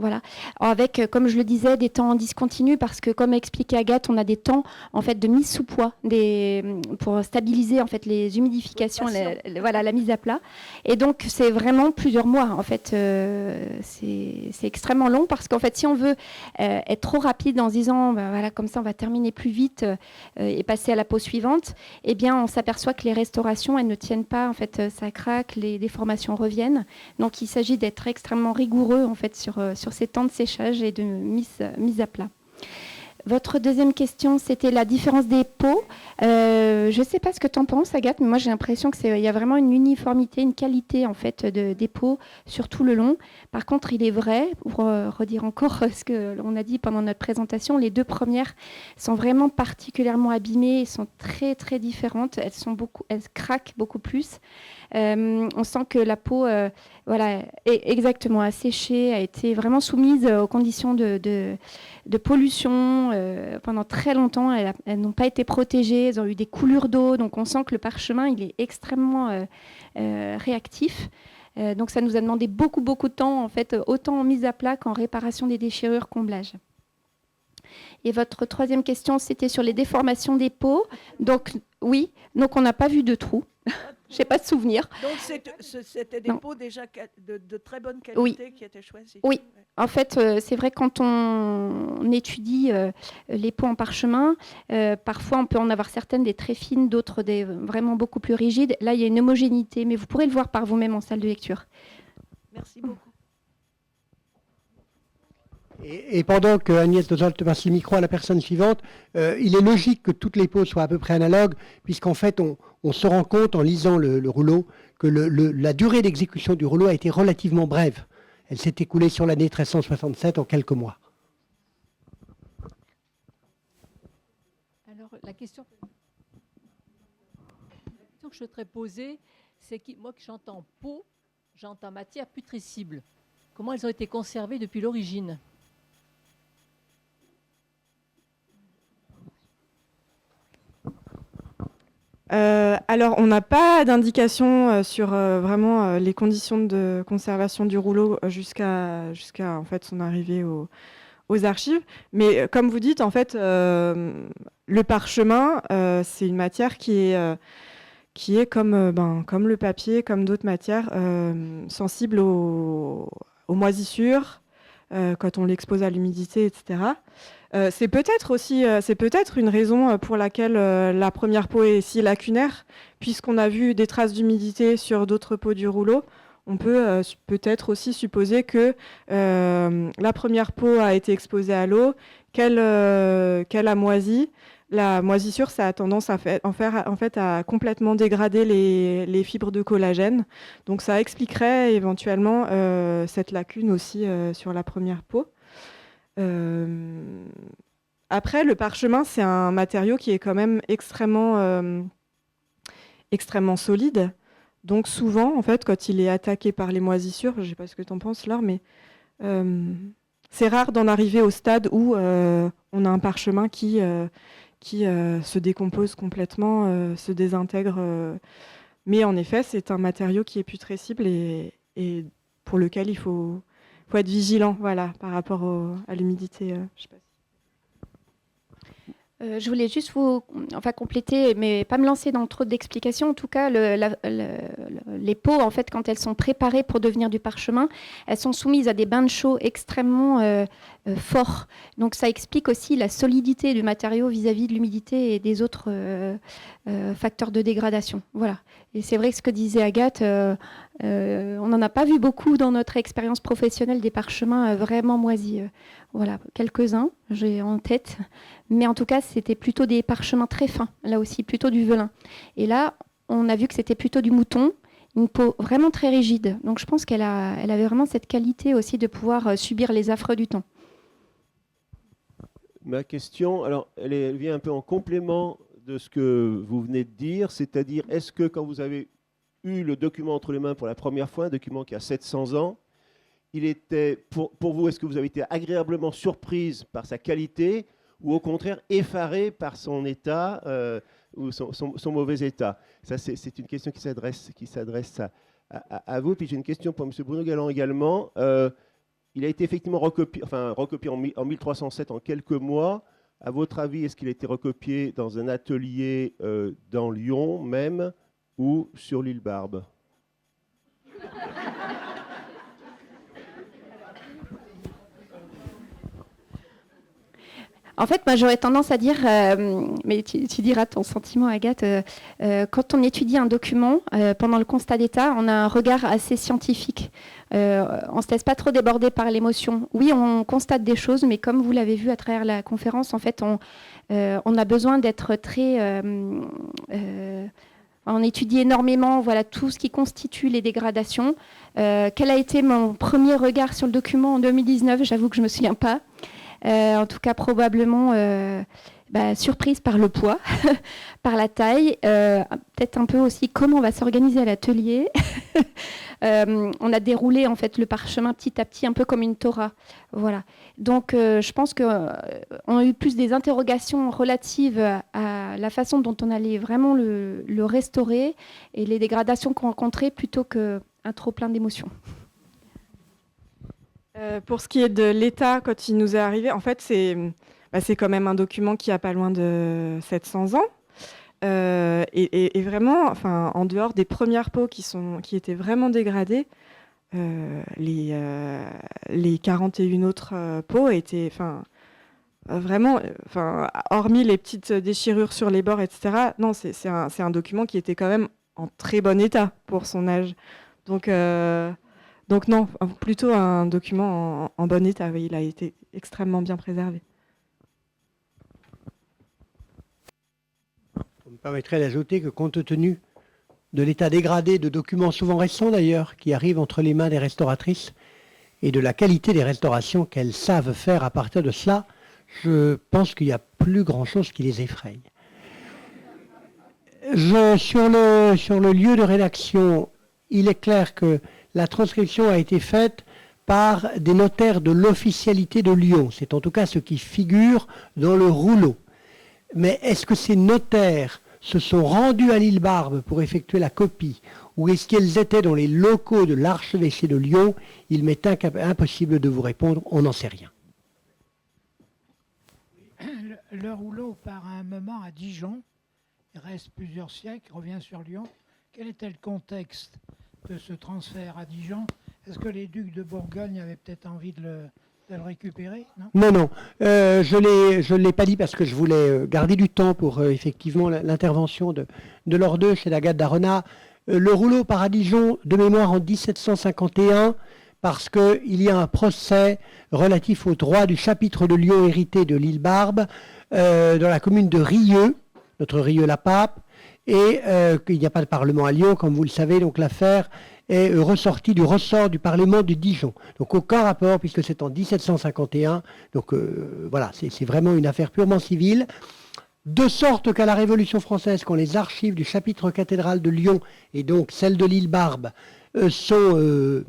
Voilà, avec, comme je le disais, des temps en discontinu parce que, comme expliquait Agathe, on a des temps en fait de mise sous poids pour stabiliser en fait les humidifications, la mise à plat. Et donc c'est vraiment plusieurs mois en fait. C'est extrêmement long parce qu'en fait, si on veut être trop rapide en se disant comme ça on va terminer plus vite et passer à la peau suivante, eh bien on s'aperçoit que les restaurations elles ne tiennent pas en fait, ça craque, les déformations reviennent. Donc il s'agit d'être extrêmement rigoureux en fait sur ces temps de séchage et de mise à plat. Votre deuxième question, c'était la différence des pots. Je ne sais pas ce que tu en penses, Agathe, mais moi j'ai l'impression qu'il y a vraiment une uniformité, une qualité en fait des pots sur tout le long. Par contre, il est vrai, pour redire encore ce qu'on a dit pendant notre présentation, les deux premières sont vraiment particulièrement abîmées, elles sont très très différentes, elles craquent beaucoup plus. On sent que la peau est exactement asséchée, a été vraiment soumise aux conditions de pollution pendant très longtemps. Elles n'ont pas été protégées, elles ont eu des coulures d'eau, donc on sent que le parchemin il est extrêmement réactif. Donc ça nous a demandé beaucoup de temps, en fait, autant en mise à plat qu'en réparation des déchirures, comblage. Et votre troisième question, c'était sur les déformations des peaux. Donc oui, donc on n'a pas vu de trous. Je n'ai pas de souvenir. Donc c'était des peaux déjà de très bonne qualité Oui. qui étaient choisies. Oui, en fait, c'est vrai quand on étudie les peaux en parchemin, parfois on peut en avoir certaines des très fines, d'autres des vraiment beaucoup plus rigides. Là, il y a une homogénéité, mais vous pourrez le voir par vous-même en salle de lecture. Merci beaucoup. Et pendant que Agnès Dozolt passe le micro à la personne suivante, il est logique que toutes les peaux soient à peu près analogues, puisqu'en fait, on se rend compte en lisant le rouleau que la durée d'exécution du rouleau a été relativement brève. Elle s'est écoulée sur l'année 1367 en quelques mois. Alors, la question que je souhaiterais poser, c'est que moi, que j'entends peau, j'entends matière putrescible. Comment elles ont été conservées depuis l'origine ? Alors, on n'a pas d'indication sur vraiment les conditions de conservation du rouleau jusqu'à en fait, son arrivée aux archives. Mais comme vous dites, en fait, le parchemin, c'est une matière qui est comme le papier, comme d'autres matières, sensible aux moisissures, quand on l'expose à l'humidité, etc. C'est peut-être une raison pour laquelle la première peau est si lacunaire, puisqu'on a vu des traces d'humidité sur d'autres peaux du rouleau. On peut peut-être aussi supposer que la première peau a été exposée à l'eau, qu'elle a moisi. La moisissure, ça a tendance à complètement dégrader les fibres de collagène. Donc ça expliquerait éventuellement cette lacune aussi sur la première peau. Après, le parchemin, c'est un matériau qui est quand même extrêmement solide. Donc souvent, en fait, quand il est attaqué par les moisissures, je ne sais pas ce que tu en penses, Laure, mais c'est rare d'en arriver au stade où on a un parchemin qui se décompose complètement, se désintègre. Mais en effet, c'est un matériau qui est putrescible et pour lequel il faut être vigilant, voilà, par rapport à l'humidité. Je sais pas. Je voulais juste compléter, mais pas me lancer dans trop d'explications. En tout cas, les peaux, en fait, quand elles sont préparées pour devenir du parchemin, elles sont soumises à des bains de chaux extrêmement forts. Donc, ça explique aussi la solidité du matériau vis-à-vis de l'humidité et des autres facteurs de dégradation. Voilà. Et c'est vrai que ce que disait Agathe, on n'en a pas vu beaucoup dans notre expérience professionnelle des parchemins vraiment moisis. Voilà, quelques-uns, j'ai en tête. Mais en tout cas, c'était plutôt des parchemins très fins, là aussi, plutôt du velin. Et là, on a vu que c'était plutôt du mouton, une peau vraiment très rigide. Donc je pense qu'elle avait vraiment cette qualité aussi de pouvoir subir les affres du temps. Ma question, alors, elle vient un peu en complément de ce que vous venez de dire, c'est-à-dire, est-ce que quand vous avez eu le document entre les mains pour la première fois, un document qui a 700 ans, il était, pour vous, est-ce que vous avez été agréablement surprise par sa qualité ou au contraire effarée par son état ou son mauvais état? Ça, c'est une question qui s'adresse à vous. Puis j'ai une question pour M. Bruno Galland également. Il a été effectivement recopié en 1307 en quelques mois. À votre avis, est-ce qu'il a été recopié dans un atelier dans Lyon même ou sur l'île Barbe? En fait, moi, j'aurais tendance à dire, mais tu diras ton sentiment, Agathe, quand on étudie un document, pendant le constat d'état, on a un regard assez scientifique. On ne se laisse pas trop déborder par l'émotion. Oui, on constate des choses, mais comme vous l'avez vu à travers la conférence, en fait, on a besoin d'être très... on étudie énormément tout ce qui constitue les dégradations. Quel a été mon premier regard sur le document en 2019 ? J'avoue que je ne me souviens pas. En tout cas, probablement surprise par le poids, par la taille, peut-être un peu aussi comment on va s'organiser à l'atelier. On a déroulé en fait le parchemin petit à petit, un peu comme une Torah. Voilà. Donc, je pense qu'on a eu plus des interrogations relatives à la façon dont on allait vraiment le restaurer et les dégradations qu'on rencontrait plutôt qu'un trop plein d'émotions. Pour ce qui est de l'état, quand il nous est arrivé, en fait, c'est quand même un document qui a pas loin de 700 ans. Et vraiment, enfin, en dehors des premières peaux qui étaient vraiment dégradées, les 41 autres peaux étaient, vraiment, hormis les petites déchirures sur les bords, etc. Non, c'est un document qui était quand même en très bon état pour son âge. Donc non, plutôt un document en bon état. Oui, il a été extrêmement bien préservé. Vous me permettrez d'ajouter que compte tenu de l'état dégradé de documents souvent récents d'ailleurs, qui arrivent entre les mains des restauratrices, et de la qualité des restaurations qu'elles savent faire à partir de cela, je pense qu'il n'y a plus grand-chose qui les effraie. Sur le lieu de rédaction, il est clair que la transcription a été faite par des notaires de l'officialité de Lyon. C'est en tout cas ce qui figure dans le rouleau. Mais est-ce que ces notaires se sont rendus à l'île Barbe pour effectuer la copie, ou est-ce qu'ils étaient dans les locaux de l'archevêché de Lyon? Il m'est impossible de vous répondre, on n'en sait rien. Le rouleau part à un moment à Dijon, il reste plusieurs siècles, revient sur Lyon. Quel était le contexte de ce transfert à Dijon? Est-ce que les ducs de Bourgogne avaient peut-être envie de le récupérer? Non. Je ne l'ai pas dit parce que je voulais garder du temps pour effectivement l'intervention de Laure II chez Agathe d'Arona. Le rouleau part à Dijon de mémoire en 1751 parce qu'il y a un procès relatif au droit du chapitre de Lyon hérité de l'île Barbe dans la commune de Rieux, notre Rieux-la-Pape, et qu'il n'y a pas de Parlement à Lyon, comme vous le savez, donc l'affaire est ressortie du ressort du Parlement de Dijon. Donc aucun rapport, puisque c'est en 1751, donc voilà, c'est vraiment une affaire purement civile, de sorte qu'à la Révolution française, quand les archives du chapitre cathédral de Lyon, et donc celles de l'île Barbe, sont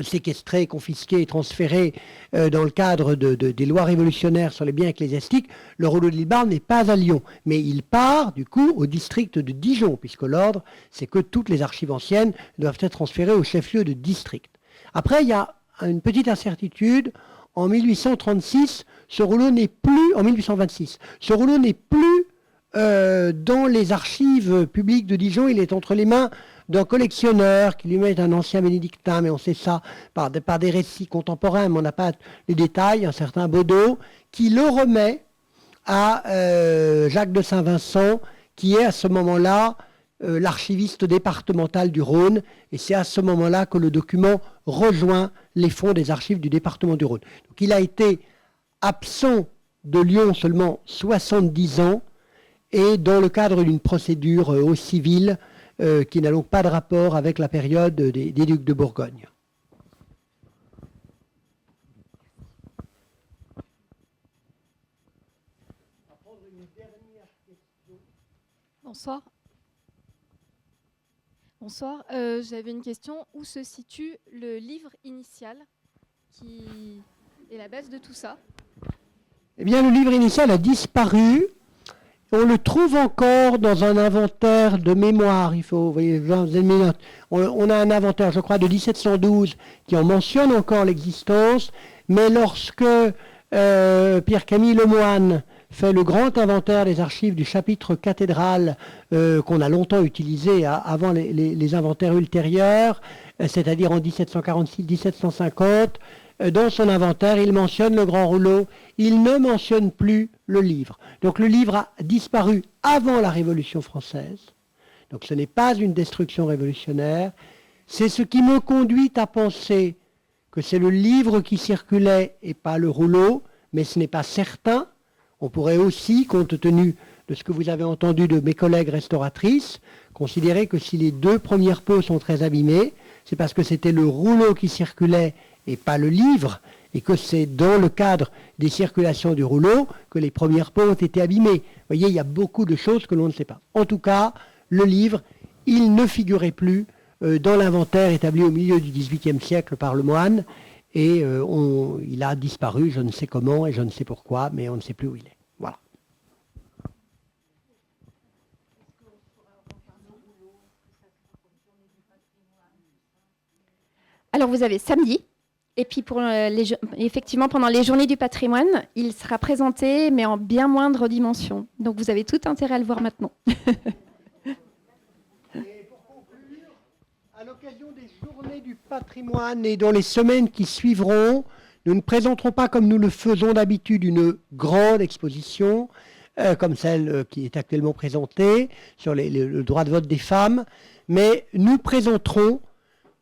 séquestrées, confisquées et transférées dans le cadre des lois révolutionnaires sur les biens ecclésiastiques, le rouleau de l'île Barbe n'est pas à Lyon, mais il part du coup au district de Dijon, puisque l'ordre, c'est que toutes les archives anciennes doivent être transférées au chef-lieu de district. Après, il y a une petite incertitude. En 1836, ce rouleau n'est plus, en 1826, ce rouleau n'est plus dans les archives publiques de Dijon, il est entre les mains d'un collectionneur qui lui-même est un ancien bénédictin, mais on sait ça par des récits contemporains, mais on n'a pas les détails, un certain Baudot, qui le remet à Jacques de Saint-Vincent, qui est à ce moment-là l'archiviste départemental du Rhône, et c'est à ce moment-là que le document rejoint les fonds des archives du département du Rhône. Donc il a été absent de Lyon seulement 70 ans, et dans le cadre d'une procédure au civil, qui n'a donc pas de rapport avec la période des ducs de Bourgogne. Bonsoir. Bonsoir. J'avais une question. Où se situe le livre initial qui est la base de tout ça? Eh bien, le livre initial a disparu. On le trouve encore dans un inventaire de mémoire. Il faut, vous voyez, on a un inventaire, je crois, de 1712 qui en mentionne encore l'existence. Mais lorsque Pierre-Camille Lemoine fait le grand inventaire des archives du chapitre cathédral qu'on a longtemps utilisé avant les inventaires ultérieurs, c'est-à-dire en 1746-1750, dans son inventaire, il mentionne le grand rouleau, il ne mentionne plus le livre. Donc le livre a disparu avant la Révolution française. Donc ce n'est pas une destruction révolutionnaire. C'est ce qui me conduit à penser que c'est le livre qui circulait et pas le rouleau, mais ce n'est pas certain. On pourrait aussi, compte tenu de ce que vous avez entendu de mes collègues restauratrices, considérer que si les 2 premières peaux sont très abîmées, c'est parce que c'était le rouleau qui circulait et pas le livre, et que c'est dans le cadre des circulations du rouleau que les premières peaux ont été abîmées. Vous voyez, il y a beaucoup de choses que l'on ne sait pas. En tout cas, le livre, il ne figurait plus dans l'inventaire établi au milieu du XVIIIe siècle par le moine, et il a disparu, je ne sais comment et je ne sais pourquoi, mais on ne sait plus où il est. Voilà. Alors vous avez samedi, et puis effectivement pendant les journées du patrimoine, il sera présenté, mais en bien moindre dimension. Donc vous avez tout intérêt à le voir maintenant. Et pour conclure, à l'occasion des journées du patrimoine et dans les semaines qui suivront, nous ne présenterons pas comme nous le faisons d'habitude une grande exposition, comme celle qui est actuellement présentée sur le droit de vote des femmes, mais nous présenterons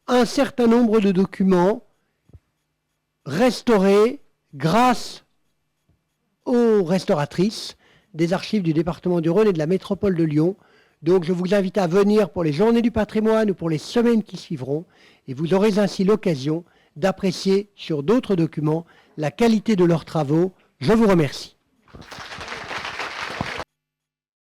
un certain nombre de documents restaurés grâce aux restauratrices des archives du département du Rhône et de la métropole de Lyon. Donc je vous invite à venir pour les journées du patrimoine ou pour les semaines qui suivront, et vous aurez ainsi l'occasion d'apprécier sur d'autres documents la qualité de leurs travaux. Je vous remercie.